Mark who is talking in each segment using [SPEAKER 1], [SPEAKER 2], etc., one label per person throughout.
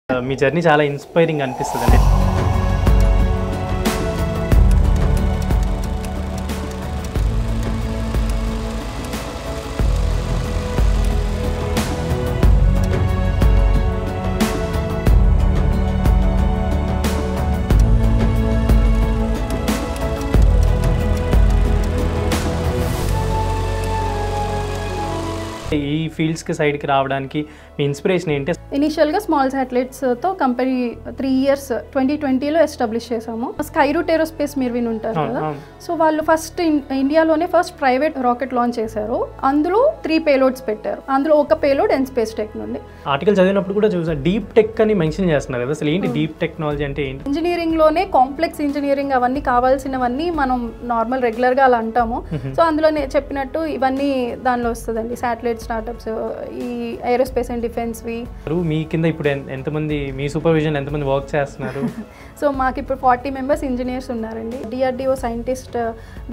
[SPEAKER 1] మీ journey చాలా inspiring అనిపిస్తుందండి. ఈ ఫీల్డ్స్కి సైడ్కి రావడానికి మీ ఇన్స్పిరేషన్ ఏంటి?
[SPEAKER 2] ఇనిషియల్గా స్మాల్ శాటిలైట్స్తో కంపెనీ 3 years 2020లో ఎస్టాబ్లిష్ చేసాము. స్కైరూట్ ఏరోస్పేస్ మీరు విని ఉంటారు కదా. సో వాళ్ళు ఇండియాలోనే ఫస్ట్ ప్రైవేట్ రాకెట్ లాంచ్ చేశారు. అందులో 3 పేలోడ్స్ పెట్టారు. అందులో ఒక పేలోడ్ ఎన్స్పేస్ టెక్ నుండి.
[SPEAKER 1] ఆర్టికల్ చదివినప్పుడు కూడా చూసాను, డీప్ టెక్ అని మెన్షన్ చేస్తున్నారు కదా. అసలు ఏంటి డీప్ టెక్నాలజీ అంటే ఏంటి?
[SPEAKER 2] ఇంజనీరింగ్లోనే కాంప్లెక్స్ ఇంజనీరింగ్ అవన్నీ కావాల్సినవన్నీ మనం నార్మల్ రెగ్యులర్గా అలా అంటాము. సో అందులోనే చెప్పినట్టు ఇవన్నీ దానిలో వస్తుందండి. శాటిలైట్ స్టార్టప్స్, ఈ ఏరోస్పేస్ అండ్ డిఫెన్స్వి.
[SPEAKER 1] మీ కింద ఇప్పుడు ఎంతమంది, మీ సూపర్విజన్ ఎంతమంది వర్క్ చేస్తున్నారు?
[SPEAKER 2] సో మాకు ఇప్పుడు 40 members ఇంజనీర్స్ ఉన్నారండి. డిఆర్డిఓ సైంటిస్ట్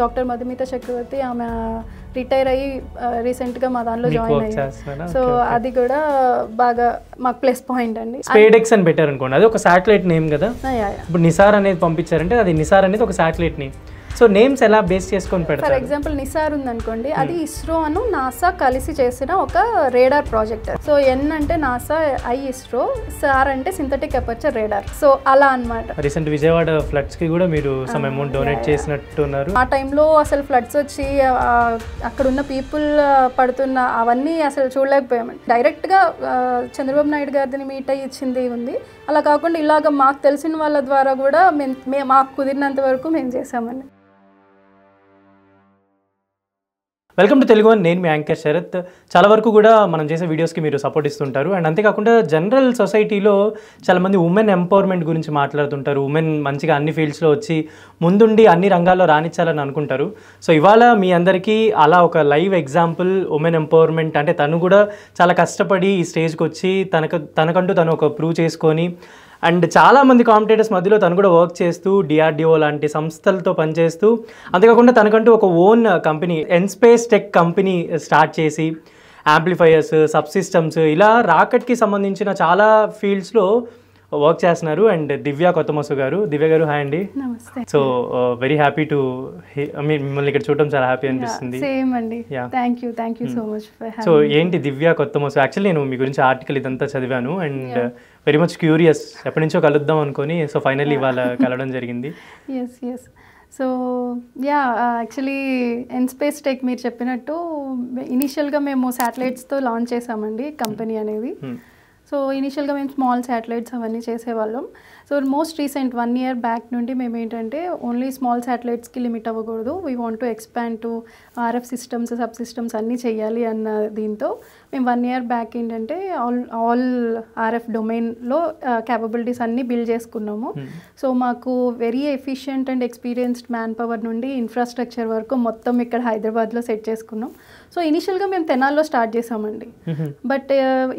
[SPEAKER 2] డాక్టర్ మధుమిత చక్రవర్తి, ఆమె రిటైర్ అయ్యి రీసెంట్గా మా దానిలో జాయిన్ అయ్యారు. సో అది కూడా బాగా మాకు ప్లస్ పాయింట్ అండి.
[SPEAKER 1] స్పేడెక్స్ అని పెట్టారు అనుకోండి, అది ఒక శాటిలైట్ నేమ్ కదా. ఇప్పుడు నిసార్ అనేది పంపించారంటే అది నిసార్ అనేది ఒక శాటిలైట్ నేమ్. సో నేమ్స్ ఎలా బేస్ చేసుకొని పెడతారు?
[SPEAKER 2] ఫర్ ఎగ్జాంపుల్ నిసార్ ఉందనుకోండి, అది ఇస్రో అను నాసా కలిసి చేసిన ఒక రేడార్ ప్రాజెక్ట్. సో ఎన్ అంటే నాసా, ఐ ఇస్రో, సార్ అంటే సింథటిక్ అపర్చర్ రేడార్. సో అలా అనమాట.
[SPEAKER 1] రీసెంట్ విజయవాడ ఫ్లడ్స్ కి కూడా మీరు సమ్ అమౌంట్ డొనేట్ చేసినట్టున్నారు.
[SPEAKER 2] ఆ టైంలో అసలు ఫ్లడ్స్ వచ్చి అక్కడ ఉన్న పీపుల్ పడుతున్న అవన్నీ అసలు చూడలేకపోయామండి. డైరెక్ట్గా చంద్రబాబు నాయుడు గారిని మీట్ అయ్యి ఇచ్చింది ఉంది. అలా కాకుండా ఇలాగ మాకు తెలిసిన వాళ్ళ ద్వారా కూడా మాకు కుదిరినంత వరకు మేము చేసామండి.
[SPEAKER 1] Welcome to Telugu one. నేను మీ యాంకర్ శరత్. చాలా వరకు కూడా మనం చేసే వీడియోస్కి మీరు సపోర్ట్ ఇస్తుంటారు. అండ్ అంతేకాకుండా జనరల్ సొసైటీలో చాలామంది ఉమెన్ ఎంపవర్మెంట్ గురించి మాట్లాడుతుంటారు. ఉమెన్ మంచిగా అన్ని ఫీల్డ్స్లో వచ్చి ముందుండి అన్ని రంగాల్లో రాణించాలని అనుకుంటారు. సో ఇవాళ మీ అందరికీ అలా ఒక లైవ్ ఎగ్జాంపుల్ ఉమెన్ ఎంపవర్మెంట్, అంటే తను కూడా చాలా కష్టపడి ఈ స్టేజ్కి వచ్చి తనకంటూ తను ఒక ప్రూవ్ చేసుకొని, అండ్ చాలామంది కాంపిటేటర్స్ మధ్యలో తను కూడా వర్క్ చేస్తూ డిఆర్డిఓ లాంటి సంస్థలతో పనిచేస్తూ, అంతేకాకుండా తనకంటూ ఒక own company Nspace tech company start చేసి యాంప్లిఫైయర్స్, సబ్సిస్టమ్స్, ఇలా రాకెట్కి సంబంధించిన చాలా ఫీల్డ్స్లో వర్క్ చేస్తున్నారు. అండ్ దివ్య కొత్తమసు గారు. దివ్య గారు, హాయ్ అండి.
[SPEAKER 2] నమస్తే.
[SPEAKER 1] సో వెరీ హ్యాపీ టు మిమ్మల్ని ఇక్కడ చూడటం చాలా హ్యాపీ అనిపిస్తుంది.
[SPEAKER 2] సేమ్ అండి. Thank you so much.
[SPEAKER 1] So ఏంటి దివ్య కొత్తమసు? యాక్చువల్లీ నేను మీ గురించి ఆర్టికల్ ఇదంతా చదివాను అండ్ వెరీ మచ్ క్యూరియస్, ఎప్పటి నుంచో కలుద్దాం అనుకొని, సో ఫైనల్లీ ఇవాళ కలవడం జరిగింది.
[SPEAKER 2] ఎస్. సో యాక్చువల్లీ ఎన్స్పేస్ టెక్ మీరు చెప్పినట్టు ఇనిషియల్గా మేము శాటిలైట్స్తో లాంచ్ చేసామండి కంపెనీ అనేది. సో ఇనిషియల్గా మేము స్మాల్ శాటిలైట్స్ అవన్నీ చేసేవాళ్ళం. So most recent 1 year back నుండి మేము ఏంటంటే ఓన్లీ స్మాల్ శాటిలైట్స్కి లిమిట్ అవ్వకూడదు, we want to expand to RF systems, sub systems అన్నీ చేయాలి అన్న దీంతో మేము 1 year బ్యాక్ ఏంటంటే ఆల్ ఆర్ఎఫ్ డొమైన్లో క్యాపబిలిటీస్ అన్నీ బిల్డ్ చేసుకున్నాము. సో మాకు very efficient and experienced man power నుండి ఇన్ఫ్రాస్ట్రక్చర్ వరకు మొత్తం ఇక్కడ హైదరాబాద్లో సెట్ చేసుకున్నాం. సో ఇనిషియల్గా మేము తెనాల్లో స్టార్ట్ చేసామండి. బట్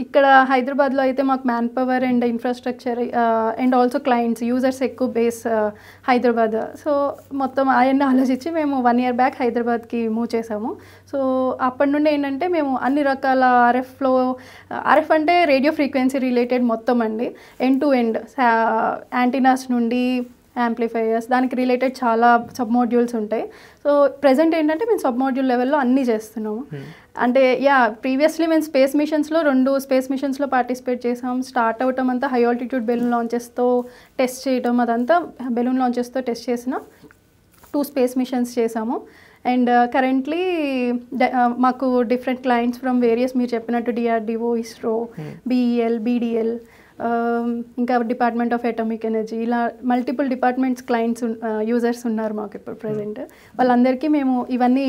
[SPEAKER 2] ఇక్కడ హైదరాబాద్లో అయితే మాకు man power and infrastructure and also clients, users ఎక్కువ బేస్ హైదరాబాద్. సో మొత్తం అవన్నీ ఆలోచించి మేము 1 year బ్యాక్ హైదరాబాద్కి మూవ్ చేసాము. సో అప్పటి నుండి ఏంటంటే మేము అన్ని రకాల ఆర్ఎఫ్ అంటే రేడియో ఫ్రీక్వెన్సీ రిలేటెడ్ మొత్తం అండి, ఎండ్ టు ఎండ్, యాంటీనాస్ నుండి యాంప్లిఫైయర్స్, దానికి రిలేటెడ్ చాలా సబ్ మాడ్యూల్స్ ఉంటాయి. సో ప్రెజెంట్ ఏంటంటే మేము సబ్ మాడ్యూల్ లెవెల్లో అన్నీ చేస్తున్నాము. అంటే ప్రీవియస్లీ మేము స్పేస్ మిషన్స్లో 2 స్పేస్ మిషన్స్లో పార్టిసిపేట్ చేసాం. స్టార్ట్ అవటం అంతా హై ఆల్టిట్యూడ్ బెలూన్ లాంచెస్తో టెస్ట్ చేయటం, అదంతా బెలూన్ లాంచెస్తో టెస్ట్ చేసిన 2 స్పేస్ మిషన్స్ చేసాము. అండ్ కరెంట్లీ మాకు డిఫరెంట్ క్లయింట్స్ ఫ్రమ్ వేరియస్, మీరు చెప్పినట్టు డిఆర్డిఓ, ఇస్రో, బిఈఎల్, బీడిఎల్, ఇంకా డిపార్ట్మెంట్ ఆఫ్ అటామిక్ ఎనర్జీ, ఇలా మల్టిపుల్ డిపార్ట్మెంట్స్ క్లయింట్స్ యూజర్స్ ఉన్నారు మాకు ఇప్పుడు ప్రజెంట్. వాళ్ళందరికీ మేము ఇవన్నీ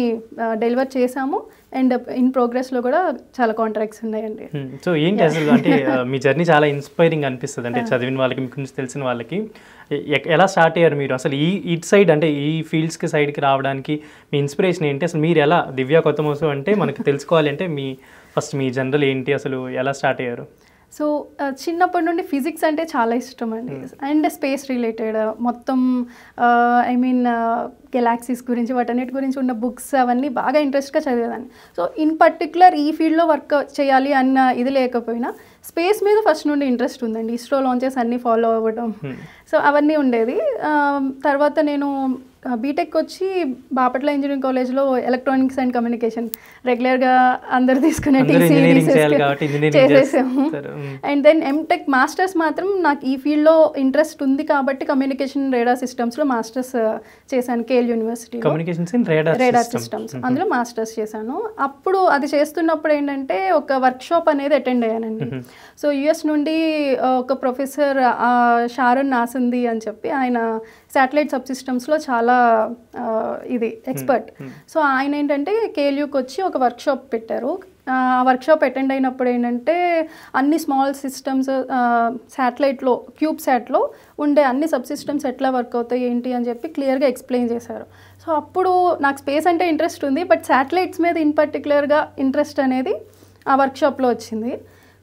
[SPEAKER 2] డెలివర్ చేసాము. అండ్ ఇన్ ప్రోగ్రెస్లో కూడా చాలా కాంట్రాక్ట్స్ ఉన్నాయండి.
[SPEAKER 1] సో ఏంటి అసలు, అంటే మీ జర్నీ చాలా ఇన్స్పైరింగ్ అనిపిస్తుంది. అంటే చదివిన వాళ్ళకి, మీకు గురించి తెలిసిన వాళ్ళకి ఎలా స్టార్ట్ అయ్యారు మీరు? అసలు ఇట్ సైడ్, అంటే ఈ ఫీల్డ్స్కి సైడ్కి రావడానికి మీ ఇన్స్పిరేషన్ ఏంటి? అసలు మీరు ఎలా, దివ్య కొత్తమసు అంటే మనకి తెలుసుకోవాలి అంటే మీ ఫస్ట్ మీ జనరల్ ఏంటి, అసలు ఎలా స్టార్ట్ అయ్యారు?
[SPEAKER 2] సో చిన్నప్పటి నుండి ఫిజిక్స్ అంటే చాలా ఇష్టం అండి. అండ్ స్పేస్ రిలేటెడ్ మొత్తం ఐ మీన్ గెలాక్సీస్ గురించి వాటన్నిటి గురించి ఉన్న బుక్స్ అవన్నీ బాగా ఇంట్రెస్ట్గా చదివేదాన్ని. సో ఇన్ పర్టికులర్ ఈ ఫీల్డ్లో వర్క్ చేయాలి అన్న ఇది లేకపోయినా స్పేస్ మీద ఫస్ట్ నుండి ఇంట్రెస్ట్ ఉందండి. ఇస్రో లాంచెస్ అన్నీ ఫాలో అవ్వడం, సో అవన్నీ ఉండేది. తర్వాత నేను బీటెక్ వచ్చి బాపట్ల ఇంజనీరింగ్ కాలేజ్లో ఎలక్ట్రానిక్స్ అండ్ కమ్యూనికేషన్ రెగ్యులర్గా అందరు తీసుకునే చేసేసాము. అండ్ దెన్ ఎంటెక్ మాస్టర్స్ మాత్రం నాకు ఈ ఫీల్డ్లో ఇంట్రెస్ట్ ఉంది కాబట్టి కమ్యూనికేషన్ రేడార్ సిస్టమ్స్లో మాస్టర్స్ చేశాను కేఎల్ యూనివర్సిటీలో. రేడార్ సిస్టమ్స్ అందులో మాస్టర్స్ చేశాను. అప్పుడు అది చేస్తున్నప్పుడు ఏంటంటే ఒక వర్క్షాప్ అనేది అటెండ్ అయ్యానండి. సో యుఎస్ నుండి ఒక ప్రొఫెసర్ షారన్ నాసింది అని చెప్పి ఆయన శాటిలైట్ సబ్ సిస్టమ్స్లో చాలా ఇది ఎక్స్పర్ట్. సో ఆయన ఏంటంటే కేఎల్యూకి వచ్చి ఒక వర్క్షాప్ పెట్టారు. ఆ వర్క్షాప్ అటెండ్ అయినప్పుడు ఏంటంటే అన్ని స్మాల్ సిస్టమ్స్ శాటిలైట్లో క్యూబ్ శాట్లో ఉండే అన్ని సబ్ సిస్టమ్స్ ఎట్లా వర్క్ అవుతాయి ఏంటి అని చెప్పి క్లియర్గా ఎక్స్ప్లెయిన్ చేశారు. సో అప్పుడు నాకు స్పేస్ అంటే ఇంట్రెస్ట్ ఉంది, బట్ శాటిలైట్స్ మీద ఇన్ పర్టికులర్గా ఇంట్రెస్ట్ అనేది ఆ వర్క్షాప్లో వచ్చింది.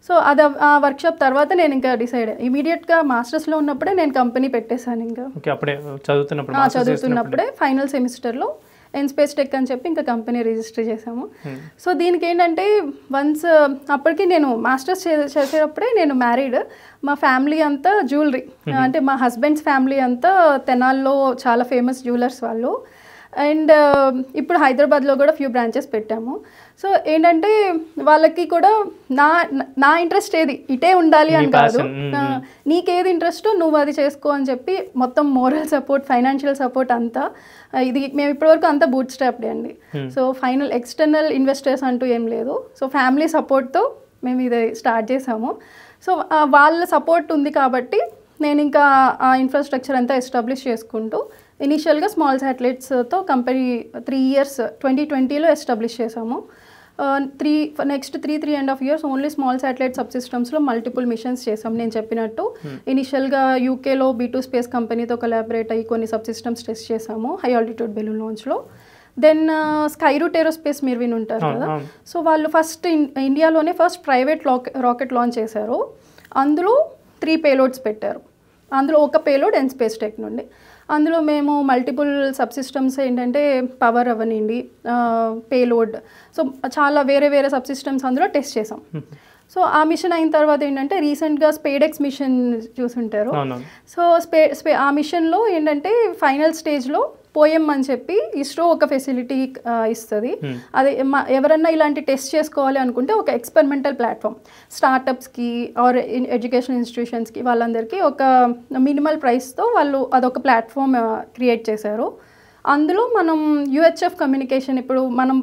[SPEAKER 2] సో అది ఆ వర్క్షాప్ తర్వాత నేను ఇంకా డిసైడ్ ఇమీడియట్గా మాస్టర్స్లో ఉన్నప్పుడే నేను కంపెనీ పెట్టేశాను. ఇంకా చదువుతున్నప్పుడే ఫైనల్ సెమిస్టర్లో ఎన్స్పేస్ టెక్ అని చెప్పి ఇంకా కంపెనీ రిజిస్టర్ చేసాము. సో దీనికి ఏంటంటే వన్స్ అప్పటికి నేను మాస్టర్స్ చేసేటప్పుడే నేను మ్యారీడ్. మా ఫ్యామిలీ అంతా జ్యువెలరీ, అంటే మా హస్బెండ్స్ ఫ్యామిలీ అంతా తెనాల్లో చాలా ఫేమస్ జ్యువెలర్స్ వాళ్ళు. అండ్ ఇప్పుడు హైదరాబాద్లో కూడా ఫ్యూ బ్రాంచెస్ పెట్టాము. సో ఏంటంటే వాళ్ళకి కూడా నా ఇంట్రెస్ట్ ఏది ఇటే ఉండాలి అని కాదు, నీకేది ఇంట్రెస్టో నువ్వు అది చేసుకో అని చెప్పి మొత్తం మోరల్ సపోర్ట్, ఫైనాన్షియల్ సపోర్ట్ అంతా ఇది మేము ఇప్పటివరకు అంతా బూట్ స్ట్రాప్డే అండి. సో ఫైనల్ ఎక్స్టర్నల్ ఇన్వెస్టర్స్ అంటూ ఏం లేదు. సో ఫ్యామిలీ సపోర్ట్తో మేము ఇది స్టార్ట్ చేసాము. సో వాళ్ళ సపోర్ట్ ఉంది కాబట్టి నేను ఇంకా ఆ ఇన్ఫ్రాస్ట్రక్చర్ అంతా ఎస్టాబ్లిష్ చేసుకుంటూ ఇనీషియల్గా స్మాల్ శాటిలైట్స్తో కంపెనీ 3 years 2020లో ఎస్టాబ్లిష్ చేసాము. Next 3.5 years only small satellite sub సిస్టమ్స్లో మల్టిపుల్ మిషన్స్ చేసాం. నేను చెప్పినట్టు ఇనిషియల్గా యూకేలో B2 స్పేస్ కంపెనీతో కొలాబరేట్ అయ్యి కొన్ని సబ్ సిస్టమ్స్ టెస్ట్ చేసాము హై ఆల్టిట్యూడ్ బెలూన్ లాంచ్లో. దెన్ స్కైరూట్ ఏరోస్పేస్ మీరు విని ఉంటారు కదా. సో వాళ్ళు ఫస్ట్ ఇండియాలోనే ఫస్ట్ ప్రైవేట్ రాకెట్ లాంచ్ చేశారు. అందులో 3 పేలోడ్స్ పెట్టారు. అందులో ఒక పేలోడ్ ఎన్స్పేస్ టెక్ నుండి. అందులో మేము మల్టిపుల్ సబ్ సిస్టమ్స్ ఏంటంటే పవర్ అవనండి, పేలోడ్, సో చాలా వేరే వేరే సబ్ సిస్టమ్స్ అందులో టెస్ట్ చేసాం. సో ఆ మిషన్ అయిన తర్వాత ఏంటంటే రీసెంట్గా స్పేడెక్స్ మిషన్ చూసుంటారు. సో ఆ మిషన్లో ఏంటంటే ఫైనల్ స్టేజ్లో పోయం అని చెప్పి ఇస్రో ఒక ఫెసిలిటీ ఇస్తుంది. అది ఎవరన్నా ఇలాంటి టెస్ట్ చేసుకోవాలి అనుకుంటే ఒక ఎక్స్పెరిమెంటల్ ప్లాట్ఫామ్ స్టార్టప్స్కి ఆర్ ఎడ్యుకేషన్ ఇన్స్టిట్యూషన్స్కి వాళ్ళందరికీ ఒక మినిమల్ ప్రైస్తో వాళ్ళు అదొక ప్లాట్ఫామ్ క్రియేట్ చేశారు. అందులో మనం యూహెచ్ఎఫ్ కమ్యూనికేషన్, ఇప్పుడు మనం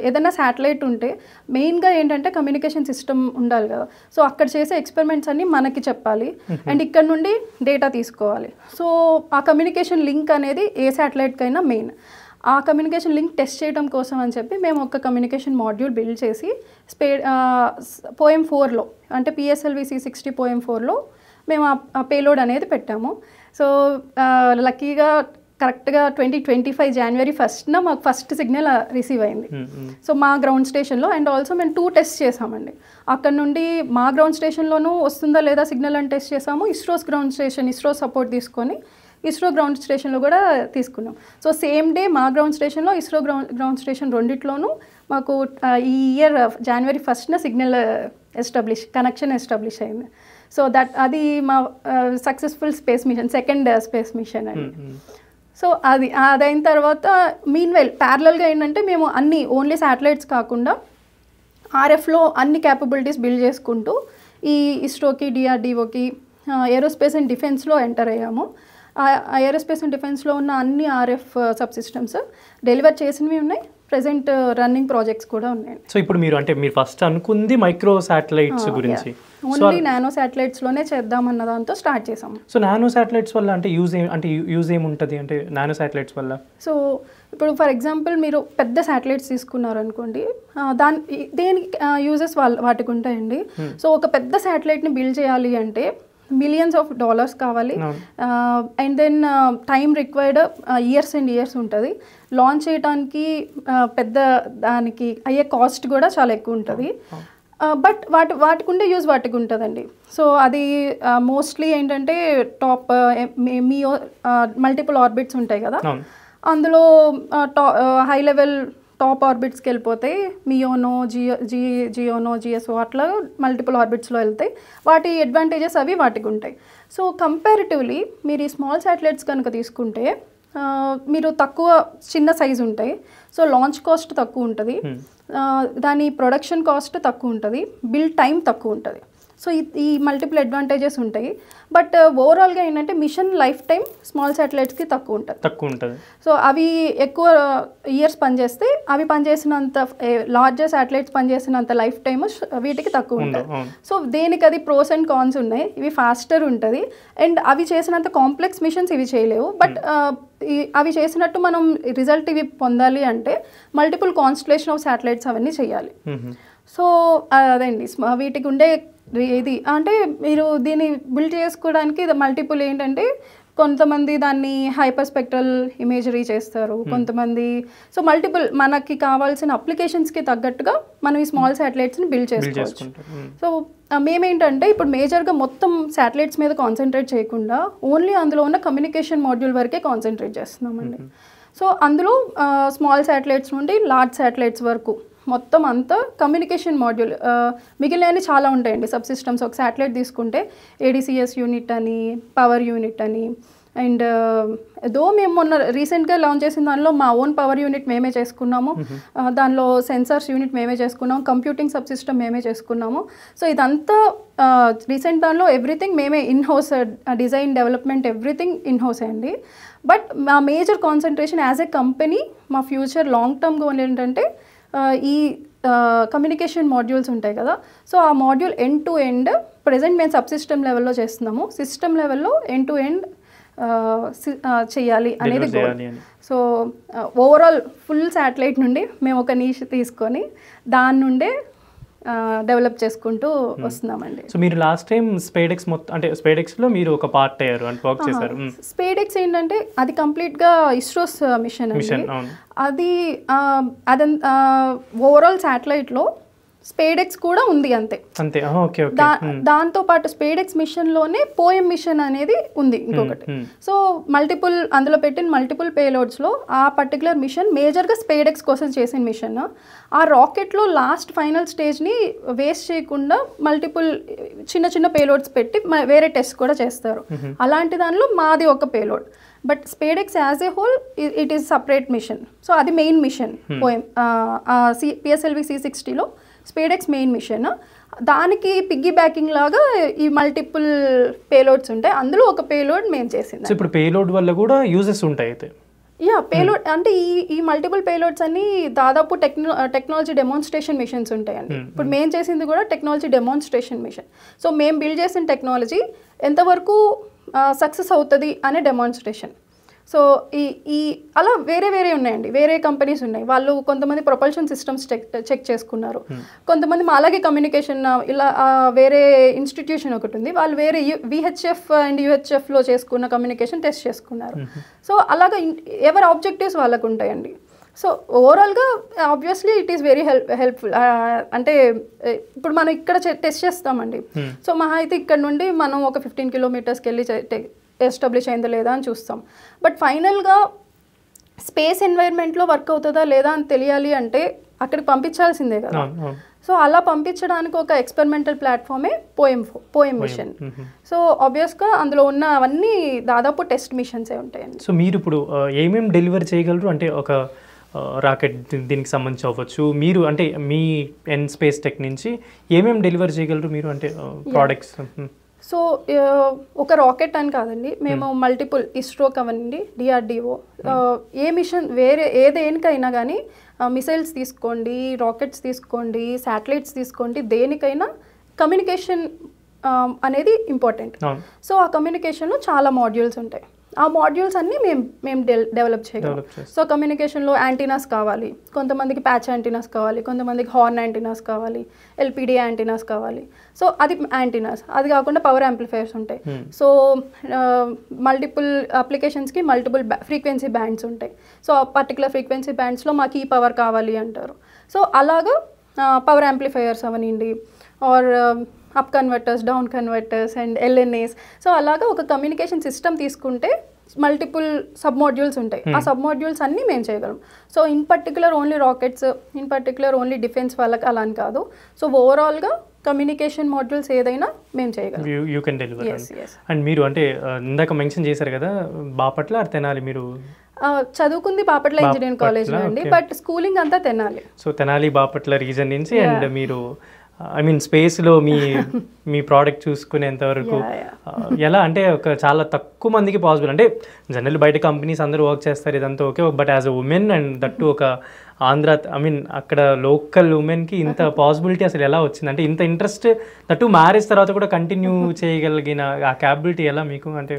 [SPEAKER 2] ఏదైనా శాటిలైట్ ఉంటే మెయిన్గా ఏంటంటే కమ్యూనికేషన్ సిస్టమ్ ఉండాలి కదా. సో అక్కడ చేసే ఎక్స్పెరిమెంట్స్ అన్నీ మనకి చెప్పాలి అండ్ ఇక్కడ నుండి డేటా తీసుకోవాలి. సో ఆ కమ్యూనికేషన్ లింక్ అనేది ఏ శాటిలైట్కైనా మెయిన్. ఆ కమ్యూనికేషన్ లింక్ టెస్ట్ చేయడం కోసం అని చెప్పి మేము ఒక కమ్యూనికేషన్ మాడ్యూల్ బిల్డ్ చేసి పోయం 4లో అంటే PSLV C60 పోయం 4లో మేము ఆ పేలోడ్ అనేది పెట్టాము. సో లక్కీగా కరెక్ట్గా 2025 January 1st మాకు ఫస్ట్ సిగ్నల్ రిసీవ్ అయింది. సో మా గ్రౌండ్ స్టేషన్లో అండ్ ఆల్సో మేము 2 టెస్ట్ చేసామండి. అక్కడ నుండి మా గ్రౌండ్ స్టేషన్లోనూ వస్తుందా లేదా సిగ్నల్ అని టెస్ట్ చేసాము. ISRO's ground station, ISRO support తీసుకొని ఇస్రో గ్రౌండ్ స్టేషన్లో కూడా తీసుకున్నాం. సో సేమ్ డే మా గ్రౌండ్ స్టేషన్లో, ఇస్రో గ్రౌండ్ స్టేషన్ రెండిట్లోనూ మాకు ఈ year January 1st signal connection establish అయింది. సో అది మా successful space machine, second space machine అండి. సో అదైన తర్వాత మీన్వైల్ ప్యారలల్గా ఏంటంటే మేము అన్ని ఓన్లీ శాటిలైట్స్ కాకుండా RFలో అన్ని క్యాపబిలిటీస్ బిల్డ్ చేసుకుంటూ ఈ ఇస్రోకి, DRDOకి, ఏరోస్పేస్ అండ్ డిఫెన్స్లో ఎంటర్ అయ్యాము. ఏరోస్పేస్ అండ్ డిఫెన్స్లో ఉన్న అన్ని RF సబ్ సిస్టమ్స్ డెలివర్ చేసినవి ఉన్నాయి. ప్రెసెంట్ రన్నింగ్ ప్రాజెక్ట్స్ కూడా ఉన్నాయి.
[SPEAKER 1] సో ఇప్పుడు మీరు ఫస్ట్ అనుకుంది మైక్రో శాటిలైట్స్ గురించి,
[SPEAKER 2] ఓన్లీ నానో శాటిలైట్స్లోనే చేద్దామన్న దాంతో స్టార్ట్ చేసాం.
[SPEAKER 1] సో నానో శాటిలైట్స్ వల్ల అంటే యూజ్ ఏముంటుంది అంటే నానో శాటిలైట్స్ వల్ల?
[SPEAKER 2] సో ఇప్పుడు ఫర్ ఎగ్జాంపుల్ మీరు పెద్ద శాటిలైట్స్ తీసుకున్నారనుకోండి, దేనికి యూజెస్ వాటికి ఉంటాయండి. సో ఒక పెద్ద శాటిలైట్ని బిల్డ్ చేయాలి అంటే $millions కావాలి. And then time required years and years ఉంటుంది. లాంచ్ చేయడానికి పెద్ద దానికి అయ్యే కాస్ట్ కూడా చాలా ఎక్కువ ఉంటుంది. బట్ వాటికి ఉండే యూజ్ వాటికి ఉంటుందండి. సో అది మోస్ట్లీ ఏంటంటే టాప్ మియో మల్టిపుల్ ఆర్బిట్స్ ఉంటాయి కదా, అందులో హై లెవెల్ టాప్ ఆర్బిట్స్కి వెళ్ళిపోతే మియోనో జియోనో జిఎస్ఓ అట్లా మల్టిపుల్ ఆర్బిట్స్లో వెళ్తాయి. వాటి అడ్వాంటేజెస్ అవి వాటికి ఉంటాయి. సో కంపారిటివ్లీ మీరు ఈ స్మాల్ శాటిలైట్స్ కనుక తీసుకుంటే మీరు చిన్న సైజు ఉంటాయి. సో లాంచ్ కాస్ట్ తక్కువ ఉంటుంది, దాని ప్రొడక్షన్ కాస్ట్ తక్కువ ఉంటుంది, బిల్డ్ టైం తక్కువ ఉంటుంది. సో ఈ మల్టిపుల్ అడ్వాంటేజెస్ ఉంటాయి. బట్ ఓవరాల్గా ఏంటంటే మిషన్ లైఫ్ టైం స్మాల్ శాటిలైట్స్కి తక్కువ ఉంటుంది. సో అవి ఎక్కువ ఇయర్స్ పనిచేస్తే అవి పనిచేసినంత లార్జర్ శాటిలైట్స్ పనిచేసినంత లైఫ్ టైమ్ వీటికి తక్కువ ఉంటుంది. సో దేనికి అది ప్రోస్ అండ్ కాన్స్ ఉన్నాయి. ఇవి ఫాస్టర్ ఉంటుంది అండ్ అవి చేసినంత కాంప్లెక్స్ మిషన్స్ ఇవి చేయలేవు. బట్ అవి చేసినట్టు మనం రిజల్ట్ ఇవి పొందాలి అంటే మల్టిపుల్ కాన్స్టలేషన్ ఆఫ్ శాటిలైట్స్ అవన్నీ చేయాలి. సో అదండి వీటికి ఉండే ఇది. అంటే మీరు దీన్ని బిల్డ్ చేసుకోవడానికి మల్టిపుల్ ఏంటంటే కొంతమంది దాన్ని హైపర్ స్పెక్ట్రల్ ఇమేజరీ చేస్తారు, కొంతమంది సో మల్టిపుల్ మనకి కావాల్సిన అప్లికేషన్స్కి తగ్గట్టుగా మనం ఈ స్మాల్ శాటిలైట్స్ని బిల్డ్ చేసుకోవచ్చు. సో మేమేంటంటే ఇప్పుడు మేజర్గా మొత్తం శాటిలైట్స్ మీద కాన్సన్ట్రేట్ చేయకుండా ఓన్లీ అందులో ఉన్న కమ్యూనికేషన్ మాడ్యూల్ వరకే కాన్సన్ట్రేట్ చేస్తున్నామండి. సో అందులో స్మాల్ శాటిలైట్స్ నుండి లార్జ్ శాటిలైట్స్ వరకు మొత్తం అంతా కమ్యూనికేషన్ మాడ్యూల్, మిగిలినవి చాలా ఉంటాయండి సబ్ సిస్టమ్స్. ఒక శాటిలైట్ తీసుకుంటే ఏడిసిఎస్ యూనిట్ అని, పవర్ యూనిట్ అని, అండ్ మేము మొన్న రీసెంట్గా లాంచ్ చేసిన దానిలో మా ఓన్ పవర్ యూనిట్ మేమే చేసుకున్నాము, దానిలో సెన్సార్స్ యూనిట్ మేమే చేసుకున్నాము, కంప్యూటింగ్ సబ్ సిస్టమ్ మేమే చేసుకున్నాము. సో ఇదంతా రీసెంట్ దానిలో ఎవ్రీథింగ్ మేమే in house, design development everything in house అండి. బట్ మా major concentration as a company మా ఫ్యూచర్ లాంగ్ టర్మ్ గోల్ ఏంటంటే ఈ కమ్యూనికేషన్ మాడ్యూల్స్ ఉంటాయి కదా, సో ఆ module end to end present మేము సబ్ సిస్టమ్ లెవెల్లో చేస్తున్నాము, సిస్టమ్ లెవెల్లో ఎండ్ టు ఎండ్ చేయాలి అనేది goal. So overall full satellite నుండి మేము ఒక నీష్ తీసుకొని దాని నుండే డెవలప్ చేసుకుంటూ వస్తున్నామండి.
[SPEAKER 1] సో మీరు లాస్ట్ టైం స్పేడెక్స్ మొత్తం అంటే స్పేడెక్స్లో మీరు ఒక పార్ట్ అయ్యారు అంటే వర్క్ చేశారు.
[SPEAKER 2] స్పేడెక్స్ ఏంటంటే అది కంప్లీట్గా ఇస్రోస్ మిషన్ అండి. అది ఓవరాల్ శాటిలైట్లో స్పేడెక్స్ కూడా ఉంది అంతే. దాంతో పాటు స్పేడెక్స్ మిషన్లోనే పోఎం మిషన్ అనేది ఉంది ఇంకొకటి. సో మల్టిపుల్ అందులో పెట్టిన మల్టిపుల్ పేలోడ్స్లో ఆ పర్టికులర్ మిషన్ మేజర్గా స్పేడెక్స్ కోసం చేసిన మిషన్. ఆ రాకెట్లో లాస్ట్ ఫైనల్ స్టేజ్ని వేస్ట్ చేయకుండా మల్టిపుల్ చిన్న చిన్న పేలోడ్స్ పెట్టి వేరే టెస్ట్ కూడా చేస్తారు. అలాంటి దానిలో మాది ఒక payload. But SpaDeX as a whole it is separate mission. So అది మెయిన్ మిషన్ పోఎం పిఎస్ఎల్వి C60లో స్పేడెక్స్ మెయిన్ మిషన్. దానికి పిగ్గీ బ్యాకింగ్ లాగా ఈ మల్టిపుల్ పేలోడ్స్ ఉంటాయి, అందులో ఒక పేలోడ్ మేము చేసింది.
[SPEAKER 1] ఇప్పుడు పేలోడ్ వల్ల కూడా యూజెస్ ఉంటాయి అయితే.
[SPEAKER 2] పేలోడ్ అంటే ఈ మల్టిపుల్ పేలోడ్స్ అన్ని దాదాపు టెక్నాలజీ డెమాన్స్ట్రేషన్ మిషన్స్ ఉంటాయండి. ఇప్పుడు మేము చేసింది కూడా టెక్నాలజీ డెమాన్స్ట్రేషన్ మిషన్. సో మేము బిల్డ్ చేసిన టెక్నాలజీ ఎంతవరకు సక్సెస్ అవుతుంది అనే డెమాన్స్ట్రేషన్. సో ఈ అలా వేరే ఉన్నాయండి, వేరే కంపెనీస్ ఉన్నాయి. వాళ్ళు కొంతమంది ప్రొపల్షన్ సిస్టమ్స్ చెక్ చేసుకున్నారు, కొంతమంది అలాగే కమ్యూనికేషన్ ఇలా వేరే ఇన్స్టిట్యూషన్ ఒకటి ఉంది, వాళ్ళు వేరే VHF అండ్ UHFలో చేసుకున్న కమ్యూనికేషన్ టెస్ట్ చేసుకున్నారు. సో అలాగా ఎవరి ఆబ్జెక్టివ్స్ వాళ్ళకు ఉంటాయండి. సో ఓవరాల్గా obviously it is very helpful. అంటే ఇప్పుడు మనం ఇక్కడ టెస్ట్ చేస్తామండి. సో మహా అయితే ఇక్కడ నుండి మనం ఒక 15 కిలోమీటర్స్కి వెళ్ళి ఎస్టాబ్లిష్ అయిందా లేదా అని చూస్తాం. బట్ ఫైనల్గా స్పేస్ ఎన్వైర్న్మెంట్లో వర్క్ అవుతుందా లేదా అని తెలియాలి అంటే అక్కడికి పంపించాల్సిందే కదా. సో అలా పంపించడానికి ఒక ఎక్స్పెరిమెంటల్ ప్లాట్ఫామే పోఎం మిషన్. సో ఆబ్వియస్గా అందులో ఉన్న అవన్నీ దాదాపు టెస్ట్ మిషన్సే ఉంటాయండి.
[SPEAKER 1] సో మీరు ఇప్పుడు ఏమేమి డెలివర్ చేయగలరు అంటే ఒక రాకెట్ దీనికి సంబంధించి అవ్వచ్చు, మీరు అంటే మీ ఎన్ స్పేస్ టెక్ నుంచి ఏమేమి డెలివర్ చేయగలరు మీరు అంటే ప్రోడక్ట్స్?
[SPEAKER 2] సో ఒక రాకెట్ అని కాదండి, మేము మల్టిపుల్ ఇస్రో కావండి, DRDO ఏ మిషన్ దేనికైనా కానీ మిసైల్స్ తీసుకోండి, రాకెట్స్ తీసుకోండి, శాటిలైట్స్ తీసుకోండి, దేనికైనా కమ్యూనికేషన్ అనేది ఇంపార్టెంట్. సో ఆ కమ్యూనికేషన్లో చాలా మాడ్యూల్స్ ఉంటాయి. ఆ మాడ్యూల్స్ అన్నీ మేము డెవలప్ చేయగలం. సో కమ్యూనికేషన్లో యాంటీనాస్ కావాలి, కొంతమందికి ప్యాచ్ యాంటీనాస్ కావాలి, కొంతమందికి హార్న్ యాంటీనాస్ కావాలి, LPD యాంటీనాస్ కావాలి. సో అది యాంటీనాస్. అది కాకుండా పవర్ యాంప్లిఫైయర్స్ ఉంటాయి. సో మల్టిపుల్ అప్లికేషన్స్కి మల్టిపుల్ ఫ్రీక్వెన్సీ బ్యాండ్స్ ఉంటాయి. సో పర్టికులర్ ఫ్రీక్వెన్సీ బ్యాండ్స్లో మాకు ఈ పవర్ కావాలి అంటారు. సో అలాగా పవర్ యాంప్లిఫైయర్స్ అవనండి, or up converters, down converters and LNAs. So అలాగా ఒక కమ్యూనికేషన్ సిస్టమ్ తీసుకుంటే మల్టిపుల్ సబ్ మాడ్యూల్స్ ఉంటాయి. ఆ సబ్ మాడ్యూల్స్ అన్నీ మేము చేయగలం. So in particular only rockets, in particular only defence వాళ్ళకి అలా అని కాదు. సో ఓవరాల్గా కమ్యూనికేషన్ మాడ్యూల్స్ ఏదైనా మేము చేయగలం.
[SPEAKER 1] You can deliver. అండ్ మీరు అంటే ఇందాక మెన్షన్ చేశారు కదా బాపట్ల ఆర్ తెనాలి, మీరు
[SPEAKER 2] చదువుకుంది బాపట్ల ఇంజనీరింగ్ కాలేజ్లో అండి, బట్ స్కూలింగ్ అంతా తెనాలి.
[SPEAKER 1] సో తెనాలి బాపట్ల రీజన్ నుంచి అండ్ మీరు ఐ మీన్ స్పేస్లో మీ ప్రోడక్ట్ చూసుకునేంత వరకు ఎలా అంటే ఒక చాలా తక్కువ మందికి పాసిబుల్. అంటే జనరల్ బయట కంపెనీస్ అందరూ వర్క్ చేస్తారు ఇదంతా okay, but as a women and that ఒక ఆంధ్ర ఐ మీన్ అక్కడ లోకల్ ఉమెన్కి ఇంత పాసిబిలిటీ అసలు ఎలా వచ్చింది, అంటే ఇంత ఇంట్రెస్ట్ దట్టు మ్యారేజ్ తర్వాత కూడా కంటిన్యూ చేయగలిగిన ఆ క్యాపబిలిటీ ఎలా మీకు? అంటే